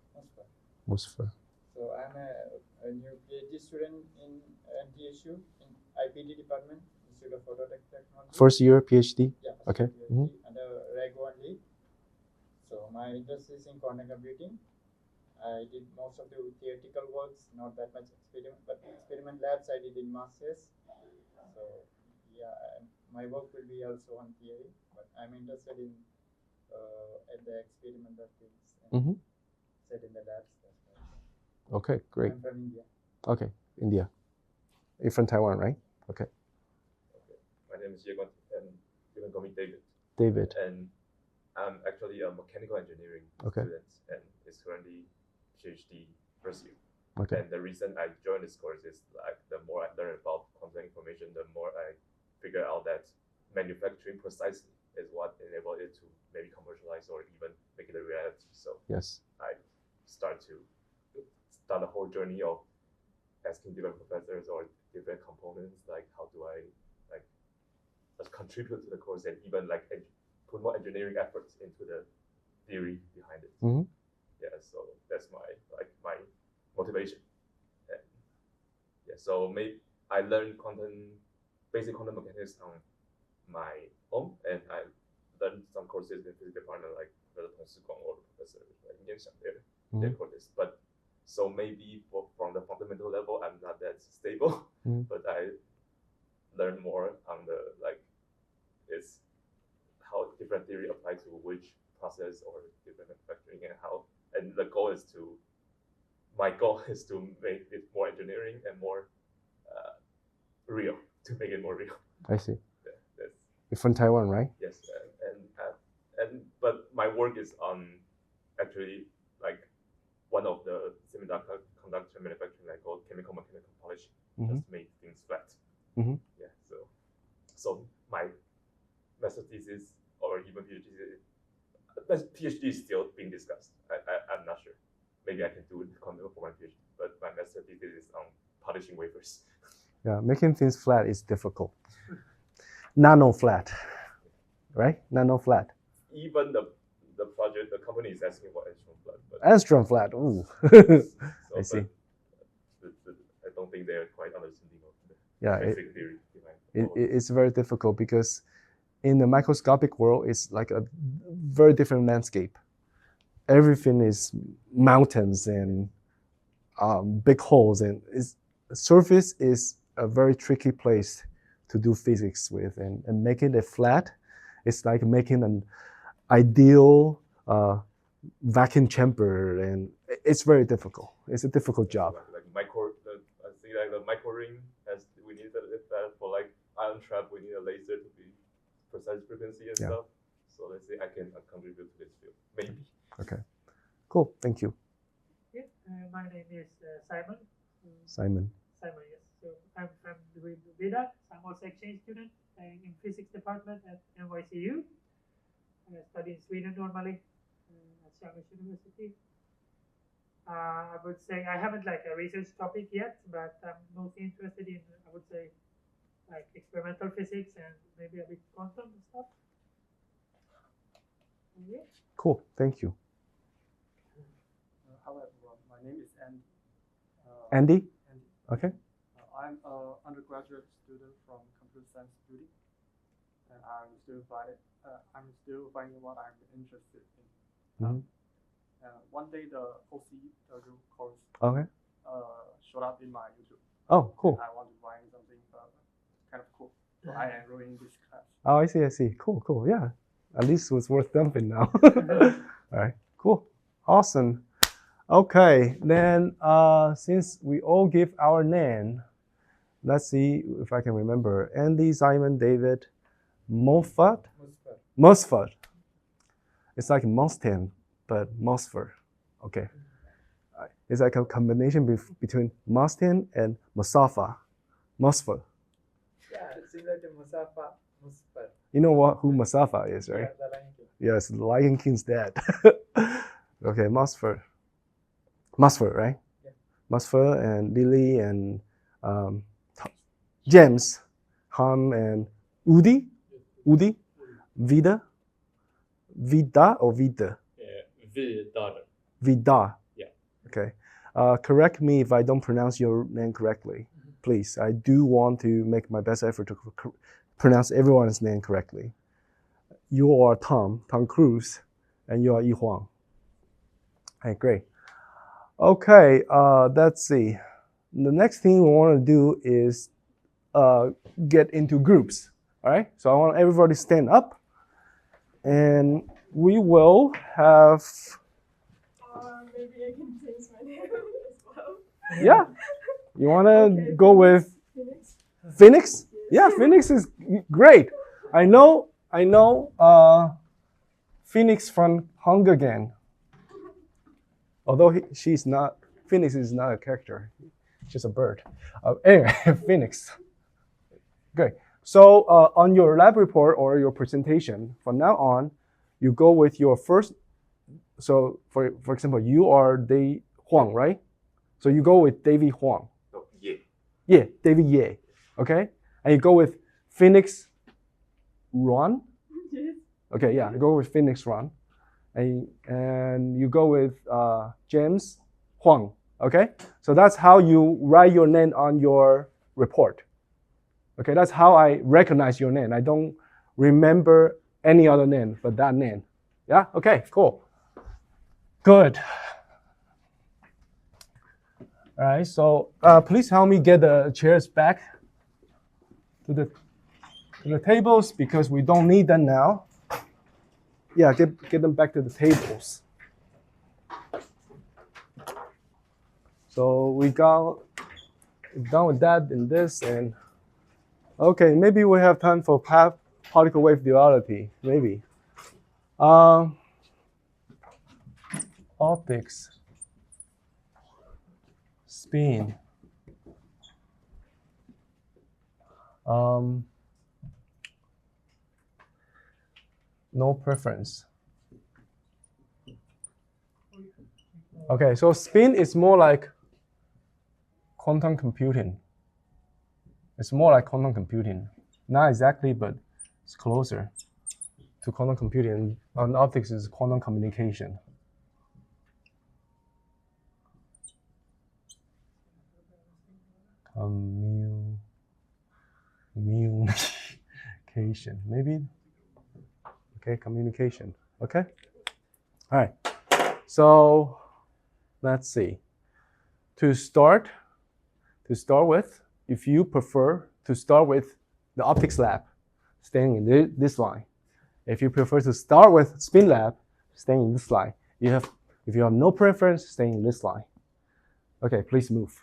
Speaker 1: Musfar.
Speaker 2: So I'm a new PhD student in NTHU in IPT department, Institute of Phototechnology.
Speaker 1: First year PhD?
Speaker 2: Yeah.
Speaker 1: Okay.
Speaker 2: PhD under Lecture1. So my interest is in quantum computing. I did most of the theoretical works, not that much experiment, but experiment labs I did in masters. So yeah, my work will be also on theory, but I'm interested in at the experimental things and set in the labs. That's why.
Speaker 1: Okay, great.
Speaker 2: I'm from India.
Speaker 1: Okay, India. You're from Taiwan, right? Okay.
Speaker 3: My name is Yegon, and you can call me David.
Speaker 1: David.
Speaker 3: And I'm actually a mechanical engineering student, and is currently PhD first year.
Speaker 1: Okay.
Speaker 3: And the reason I joined this course is like the more I learn about quantum information, the more I figure out that manufacturing precisely is what enabled it to maybe commercialize or even make it a reality. So
Speaker 1: yes,
Speaker 3: I start a whole journey of asking different professors or different components, like how do I like contribute to the course and even like put more engineering efforts into the theory behind it. Yeah, so that's my motivation. And yeah, so maybe I learned basic quantum mechanics on my own, and I learned some courses in physics department like Professor Tong Sigong or Professor Yan Xiang their courses. But so maybe from the fundamental level, I'm not that stable, but I learn more on the it's how different theory apply to which process or different manufacturing and how. And the goal is my goal is to make it more engineering and more real, to make it more real.
Speaker 1: I see.
Speaker 3: Yeah,
Speaker 1: you're from Taiwan, right?
Speaker 3: Yes, but my work is on actually like one of the semiconductor manufacturing like called chemical mechanical polishing, just to make things flat. Yeah, so my master thesis or even PhD is still being discussed. I'm not sure. Maybe I can do it for my PhD, but my master thesis is on polishing wafers.
Speaker 1: Yeah, making things flat is difficult. Nano flat, right? Nano flat.
Speaker 3: Even the project, the company is asking for
Speaker 1: Angstrom flat. Ooh.
Speaker 3: So,
Speaker 1: I see.
Speaker 3: I don't think they're quite understanding of the basic theory behind it.
Speaker 1: It's very difficult because in the microscopic world, it's like a very different landscape. Everything is mountains and big holes, and the surface is a very tricky place to do physics with, and making it flat, it's like making an ideal vacuum chamber, and it's very difficult. It's a difficult job.
Speaker 3: The micro ring we need that for like ion trap. We need a laser to be precise frequency and stuff. So let's say I can contribute to this field, maybe.
Speaker 1: Okay, cool. Thank you.
Speaker 4: Yeah, my name is Simon.
Speaker 1: Simon.
Speaker 4: Simon, yes. So I'm with Vida. I'm also exchange student in physics department at NYCU. I study in Sweden normally at Chalmers University. I would say I haven't like a research topic yet, but I'm mostly interested in, I would say, like experimental physics and maybe a bit quantum stuff. Yeah.
Speaker 1: Cool, thank you.
Speaker 12: Hello everyone, my name is Andy.
Speaker 1: Andy? Okay.
Speaker 12: I'm an undergraduate student from computer science study, and I'm still finding what I'm interested in. One day the OC course showed up in my YouTube.
Speaker 1: Oh, cool.
Speaker 12: I want to find something kind of cool, so I enrolled in this class.
Speaker 1: Oh, I see. Cool. Yeah, at least it was worth dumping now. All right, cool, awesome. Okay, then since we all give our name, let's see if I can remember. Andy, Simon, David, Moffat. It's like Mustang, but Mosfet. Okay. It's like a combination between Mustang and Mustafa. Musfer.
Speaker 10: Yeah, similar to Mustafa.
Speaker 1: You know who Mustafa is, right?
Speaker 10: Yeah, the Lion King.
Speaker 1: Yes, the Lion King's dad. Okay, Musfer, right?
Speaker 10: Yeah.
Speaker 1: Musfer and Lily and James, Ham and Udi, Vida or Vida? Vida.
Speaker 8: Yeah.
Speaker 1: Okay. Correct me if I don't pronounce your name correctly, please. I do want to make my best effort to pronounce everyone's name correctly. You are Tom Cruise, and you are Yi Huang. Okay, great. Okay, let's see. The next thing we want to do is get into groups. All right, so I want everybody to stand up, and we will have.
Speaker 6: Maybe I can change my name as well.
Speaker 1: Yeah, you want to
Speaker 6: Okay,
Speaker 1: go with Phoenix? Yeah, Phoenix is great. I know. Phoenix from Hunger Games. Although she's not, Phoenix is not a character. She's a bird. Anyway, Phoenix. Great. So on your lab report or your presentation, from now on, you go with your first. So for example, you are Dave Huang, right? So you go with David Huang.
Speaker 3: No, Ye.
Speaker 1: Yeah, David Ye. Okay, and you go with Phoenix Ron.
Speaker 6: Yes.
Speaker 1: Okay, yeah, go with Phoenix Ron, and you go with James Huang. Okay, so that's how you write your name on your report. Okay, that's how I recognize your name. I don't remember any other name but that name. Yeah. Okay. Cool. Good. All right. So please help me get the chairs back to the tables because we don't need them now. Yeah, get them back to the tables. So we got done with that and this and okay, maybe we have time for particle wave duality. Maybe. Optics. Spin. No preference. Okay, so spin is more like quantum computing. It's more like quantum computing. Not exactly, but it's closer to quantum computing. And optics is quantum communication. Communication, maybe. Okay, communication. Okay. All right. So let's see. To start with, if you prefer to start with the optics lab, staying in this line. If you prefer to start with spin lab, staying in this line. If you have no preference, staying in this line. Okay, please move.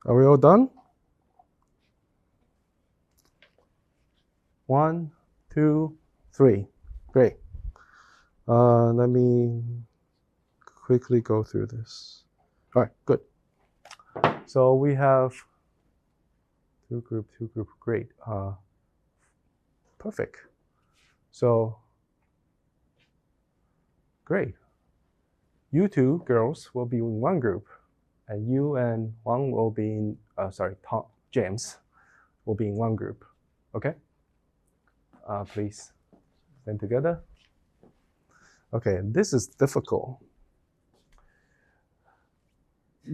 Speaker 1: Are we all done? 1, 2, 3. Great. Let me quickly go through this. All right, good. So we have two group. Great. Perfect. So great. You two girls will be in one group. And you and Wang will be in, James will be in one group. Okay? Please stand together. Okay, this is difficult.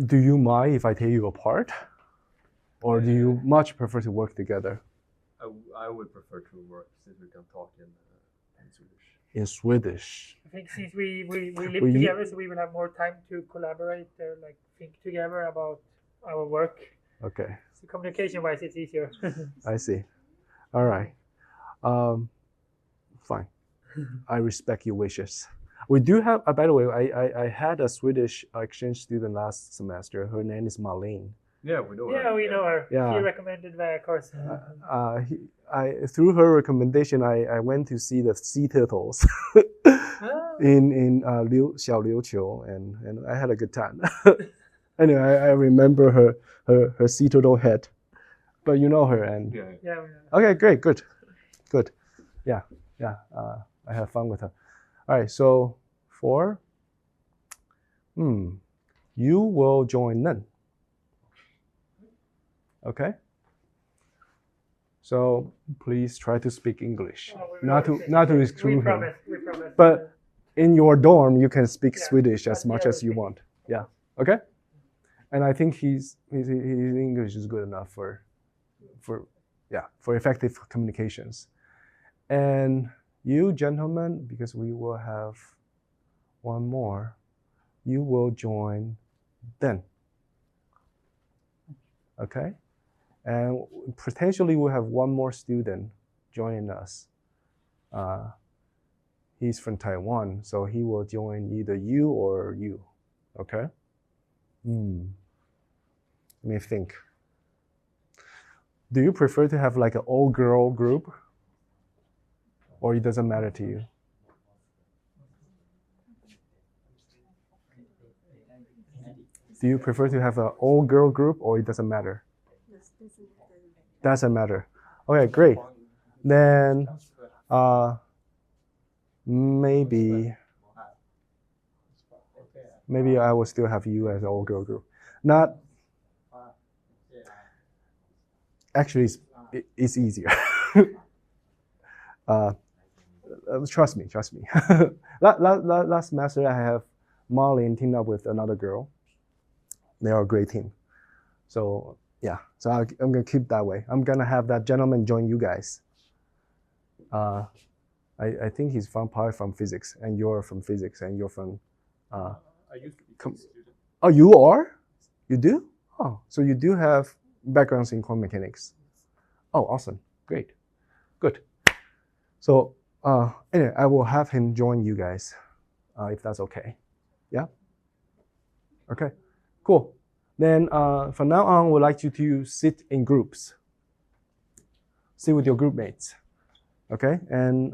Speaker 1: Do you mind if I take you apart? Or do you much prefer to work together?
Speaker 5: I would prefer to work since we can talk in Swedish.
Speaker 1: In Swedish.
Speaker 4: I think since we live together, so we will have more time to collaborate or like think together about our work.
Speaker 1: Okay.
Speaker 4: So communication-wise, it's easier.
Speaker 1: I see. All right. Fine. I respect your wishes. We do have, by the way, I had a Swedish exchange student last semester. Her name is Marlene.
Speaker 3: Yeah, we know her.
Speaker 4: Yeah, we know her.
Speaker 1: Yeah.
Speaker 4: She recommended via course.
Speaker 1: Through her recommendation, I went to see the sea turtles in Xiao Liuqiu, and I had a good time. Anyway, I remember her sea turtle head, but you know her, and
Speaker 3: Yeah.
Speaker 4: Yeah, we know.
Speaker 1: okay, great, good. Yeah. I have fun with her. All right, so 4. You will join Nen. Okay. So please try to speak English,
Speaker 4: Oh, we
Speaker 1: not
Speaker 4: will.
Speaker 1: to exclude him.
Speaker 4: We promise.
Speaker 1: But in your dorm, you can speak
Speaker 4: Yeah,
Speaker 1: Swedish as
Speaker 4: but
Speaker 1: much
Speaker 4: yeah,
Speaker 1: as you
Speaker 4: we'll
Speaker 1: want. Yeah. Okay. And I think his English is good enough for effective communications. And you gentlemen, because we will have one more, you will join then. Okay. And potentially we'll have one more student joining us. He's from Taiwan, so he will join either you or you. Okay? Let me think. Do you prefer to have like an all-girl group? Or it doesn't matter to you? Do you prefer to have an all-girl group or it doesn't matter? Doesn't matter. Okay, great. Then maybe I will still have you as an all-girl group. Not actually, it's easier. Trust me. Last semester I have Marlene teamed up with another girl. They are a great team. So yeah, so I'm gonna keep that way. I'm gonna have that gentleman join you guys. I think he's probably from physics, and you're from physics, and you're from.
Speaker 7: I used to be a student.
Speaker 1: Oh, you are? You do? Oh, so you do have backgrounds in quantum mechanics. Oh, awesome, great, good. So anyway, I will have him join you guys, if that's okay. Yeah. Okay. Cool. Then from now on, we'd like you to sit in groups. Sit with your group mates. Okay, and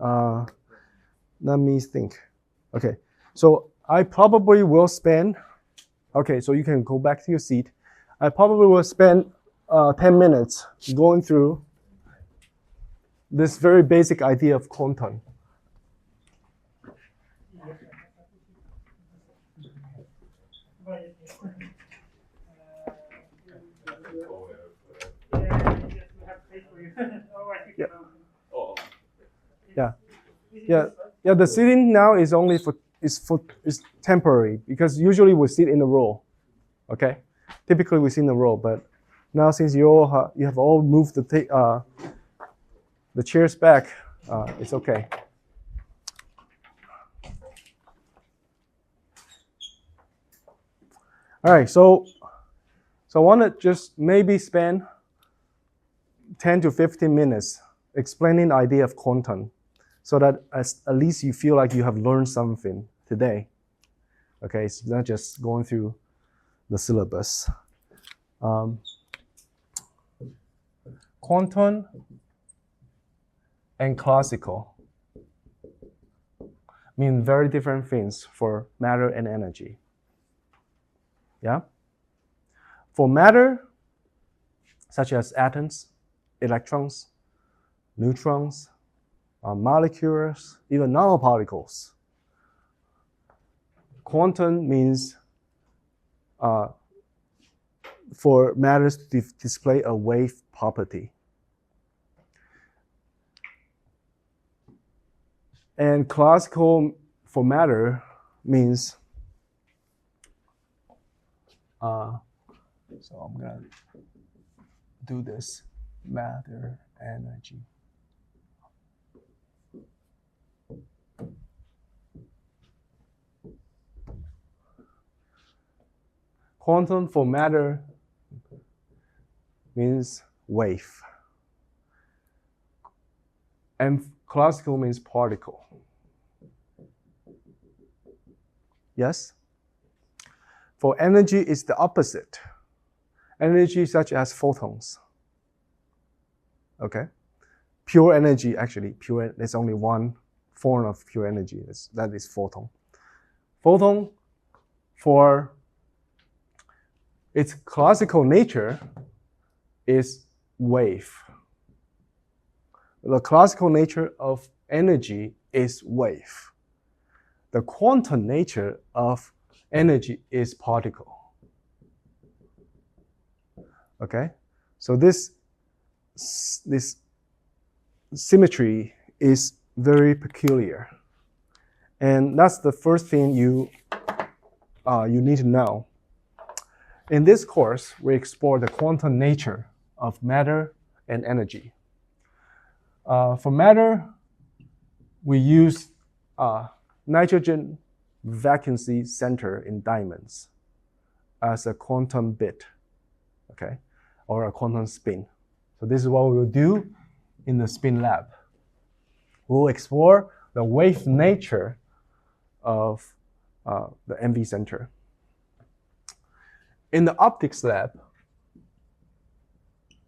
Speaker 1: let me think. Okay, so I probably will spend, okay, so you can go back to your seat. I probably will spend 10 minutes going through this very basic idea of quantum. Yeah. The sitting now is only is temporary because usually we sit in a row. Okay, typically we sit in a row, but now since you have all moved the chairs back, it's okay. All right, so I want to just maybe spend 10 to 15 minutes explaining the idea of quantum, so that at least you feel like you have learned something today. Okay, it's not just going through the syllabus. Quantum and classical mean very different things for matter and energy. Yeah? For matter, such as atoms, electrons, neutrons, molecules, even nanoparticles, quantum means for matters to display a wave property. And classical for matter means, so I'm gonna do this, matter, energy. Quantum for matter means wave. And classical means particle. Yes? For energy, it's the opposite. Energy such as photons. Okay? Pure energy, actually, there's only one form of pure energy, that is photon. Photon, for its classical nature, is wave. The classical nature of energy is wave. The quantum nature of energy is particle. Okay? So this symmetry is very peculiar. And that's the first thing you need to know. In this course, we explore the quantum nature of matter and energy. For matter, we use nitrogen-vacancy center in diamonds as a quantum bit, okay, or a quantum spin. So this is what we will do in the spin lab. We'll explore the wave nature of the NV center. In the optics lab,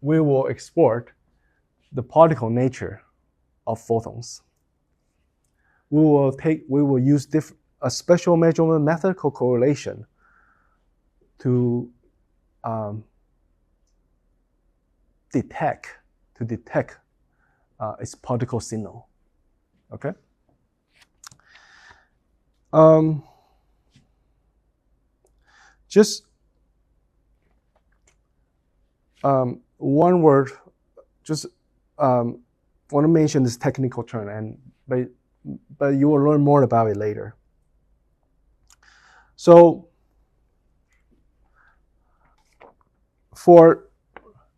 Speaker 1: we will explore the particle nature of photons. We will use a special measurement method called correlation to detect its particle signal. Okay. Just one word. Just want to mention this technical term, but you will learn more about it later. So,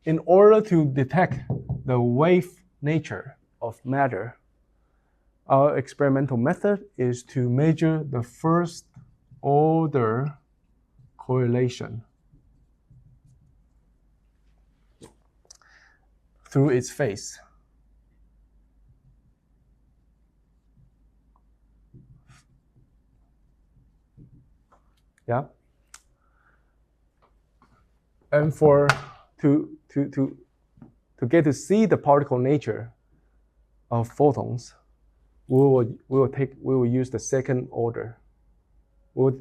Speaker 1: in order to detect the wave nature of matter, our experimental method is to measure the first order correlation through its phase. Yeah. And to get to see the particle nature of photons, we will use the second order. We'll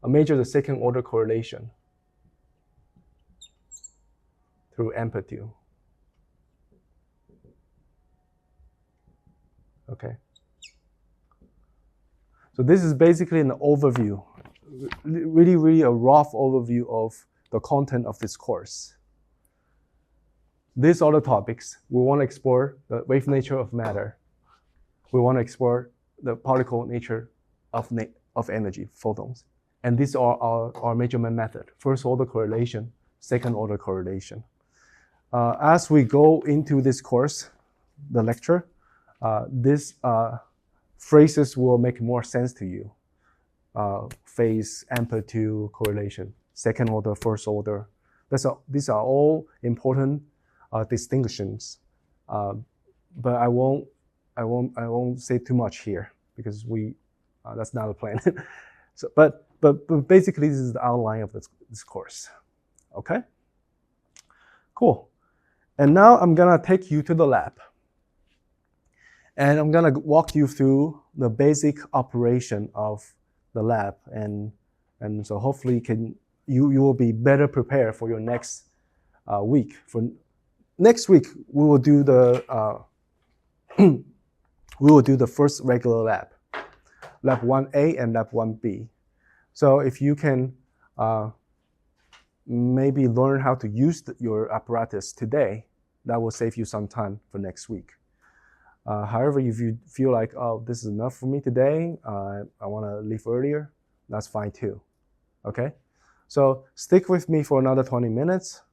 Speaker 1: measure the second order correlation through amplitude. Okay. So this is basically an overview, really a rough overview of the content of this course. These are the topics. We want to explore the wave nature of matter. We want to explore the particle nature of energy, photons. And these are our measurement method. First order correlation, second order correlation. As we go into this course, the lecture, these phrases will make more sense to you. Phase, amplitude, correlation, second order, first order. These are all important distinctions, but I won't say too much here because that's not a plan. So, but basically, this is the outline of this course. Okay. Cool. And now I'm gonna take you to the lab, and I'm gonna walk you through the basic operation of the lab, and so hopefully you will be better prepared for your next week. For next week, we will do the first regular lab, Lab1a and Lab1b. So if you can maybe learn how to use your apparatus today, that will save you some time for next week. However, if you feel like, oh, this is enough for me today, I want to leave earlier, that's fine too. Okay? So stick with me for another 20 minutes.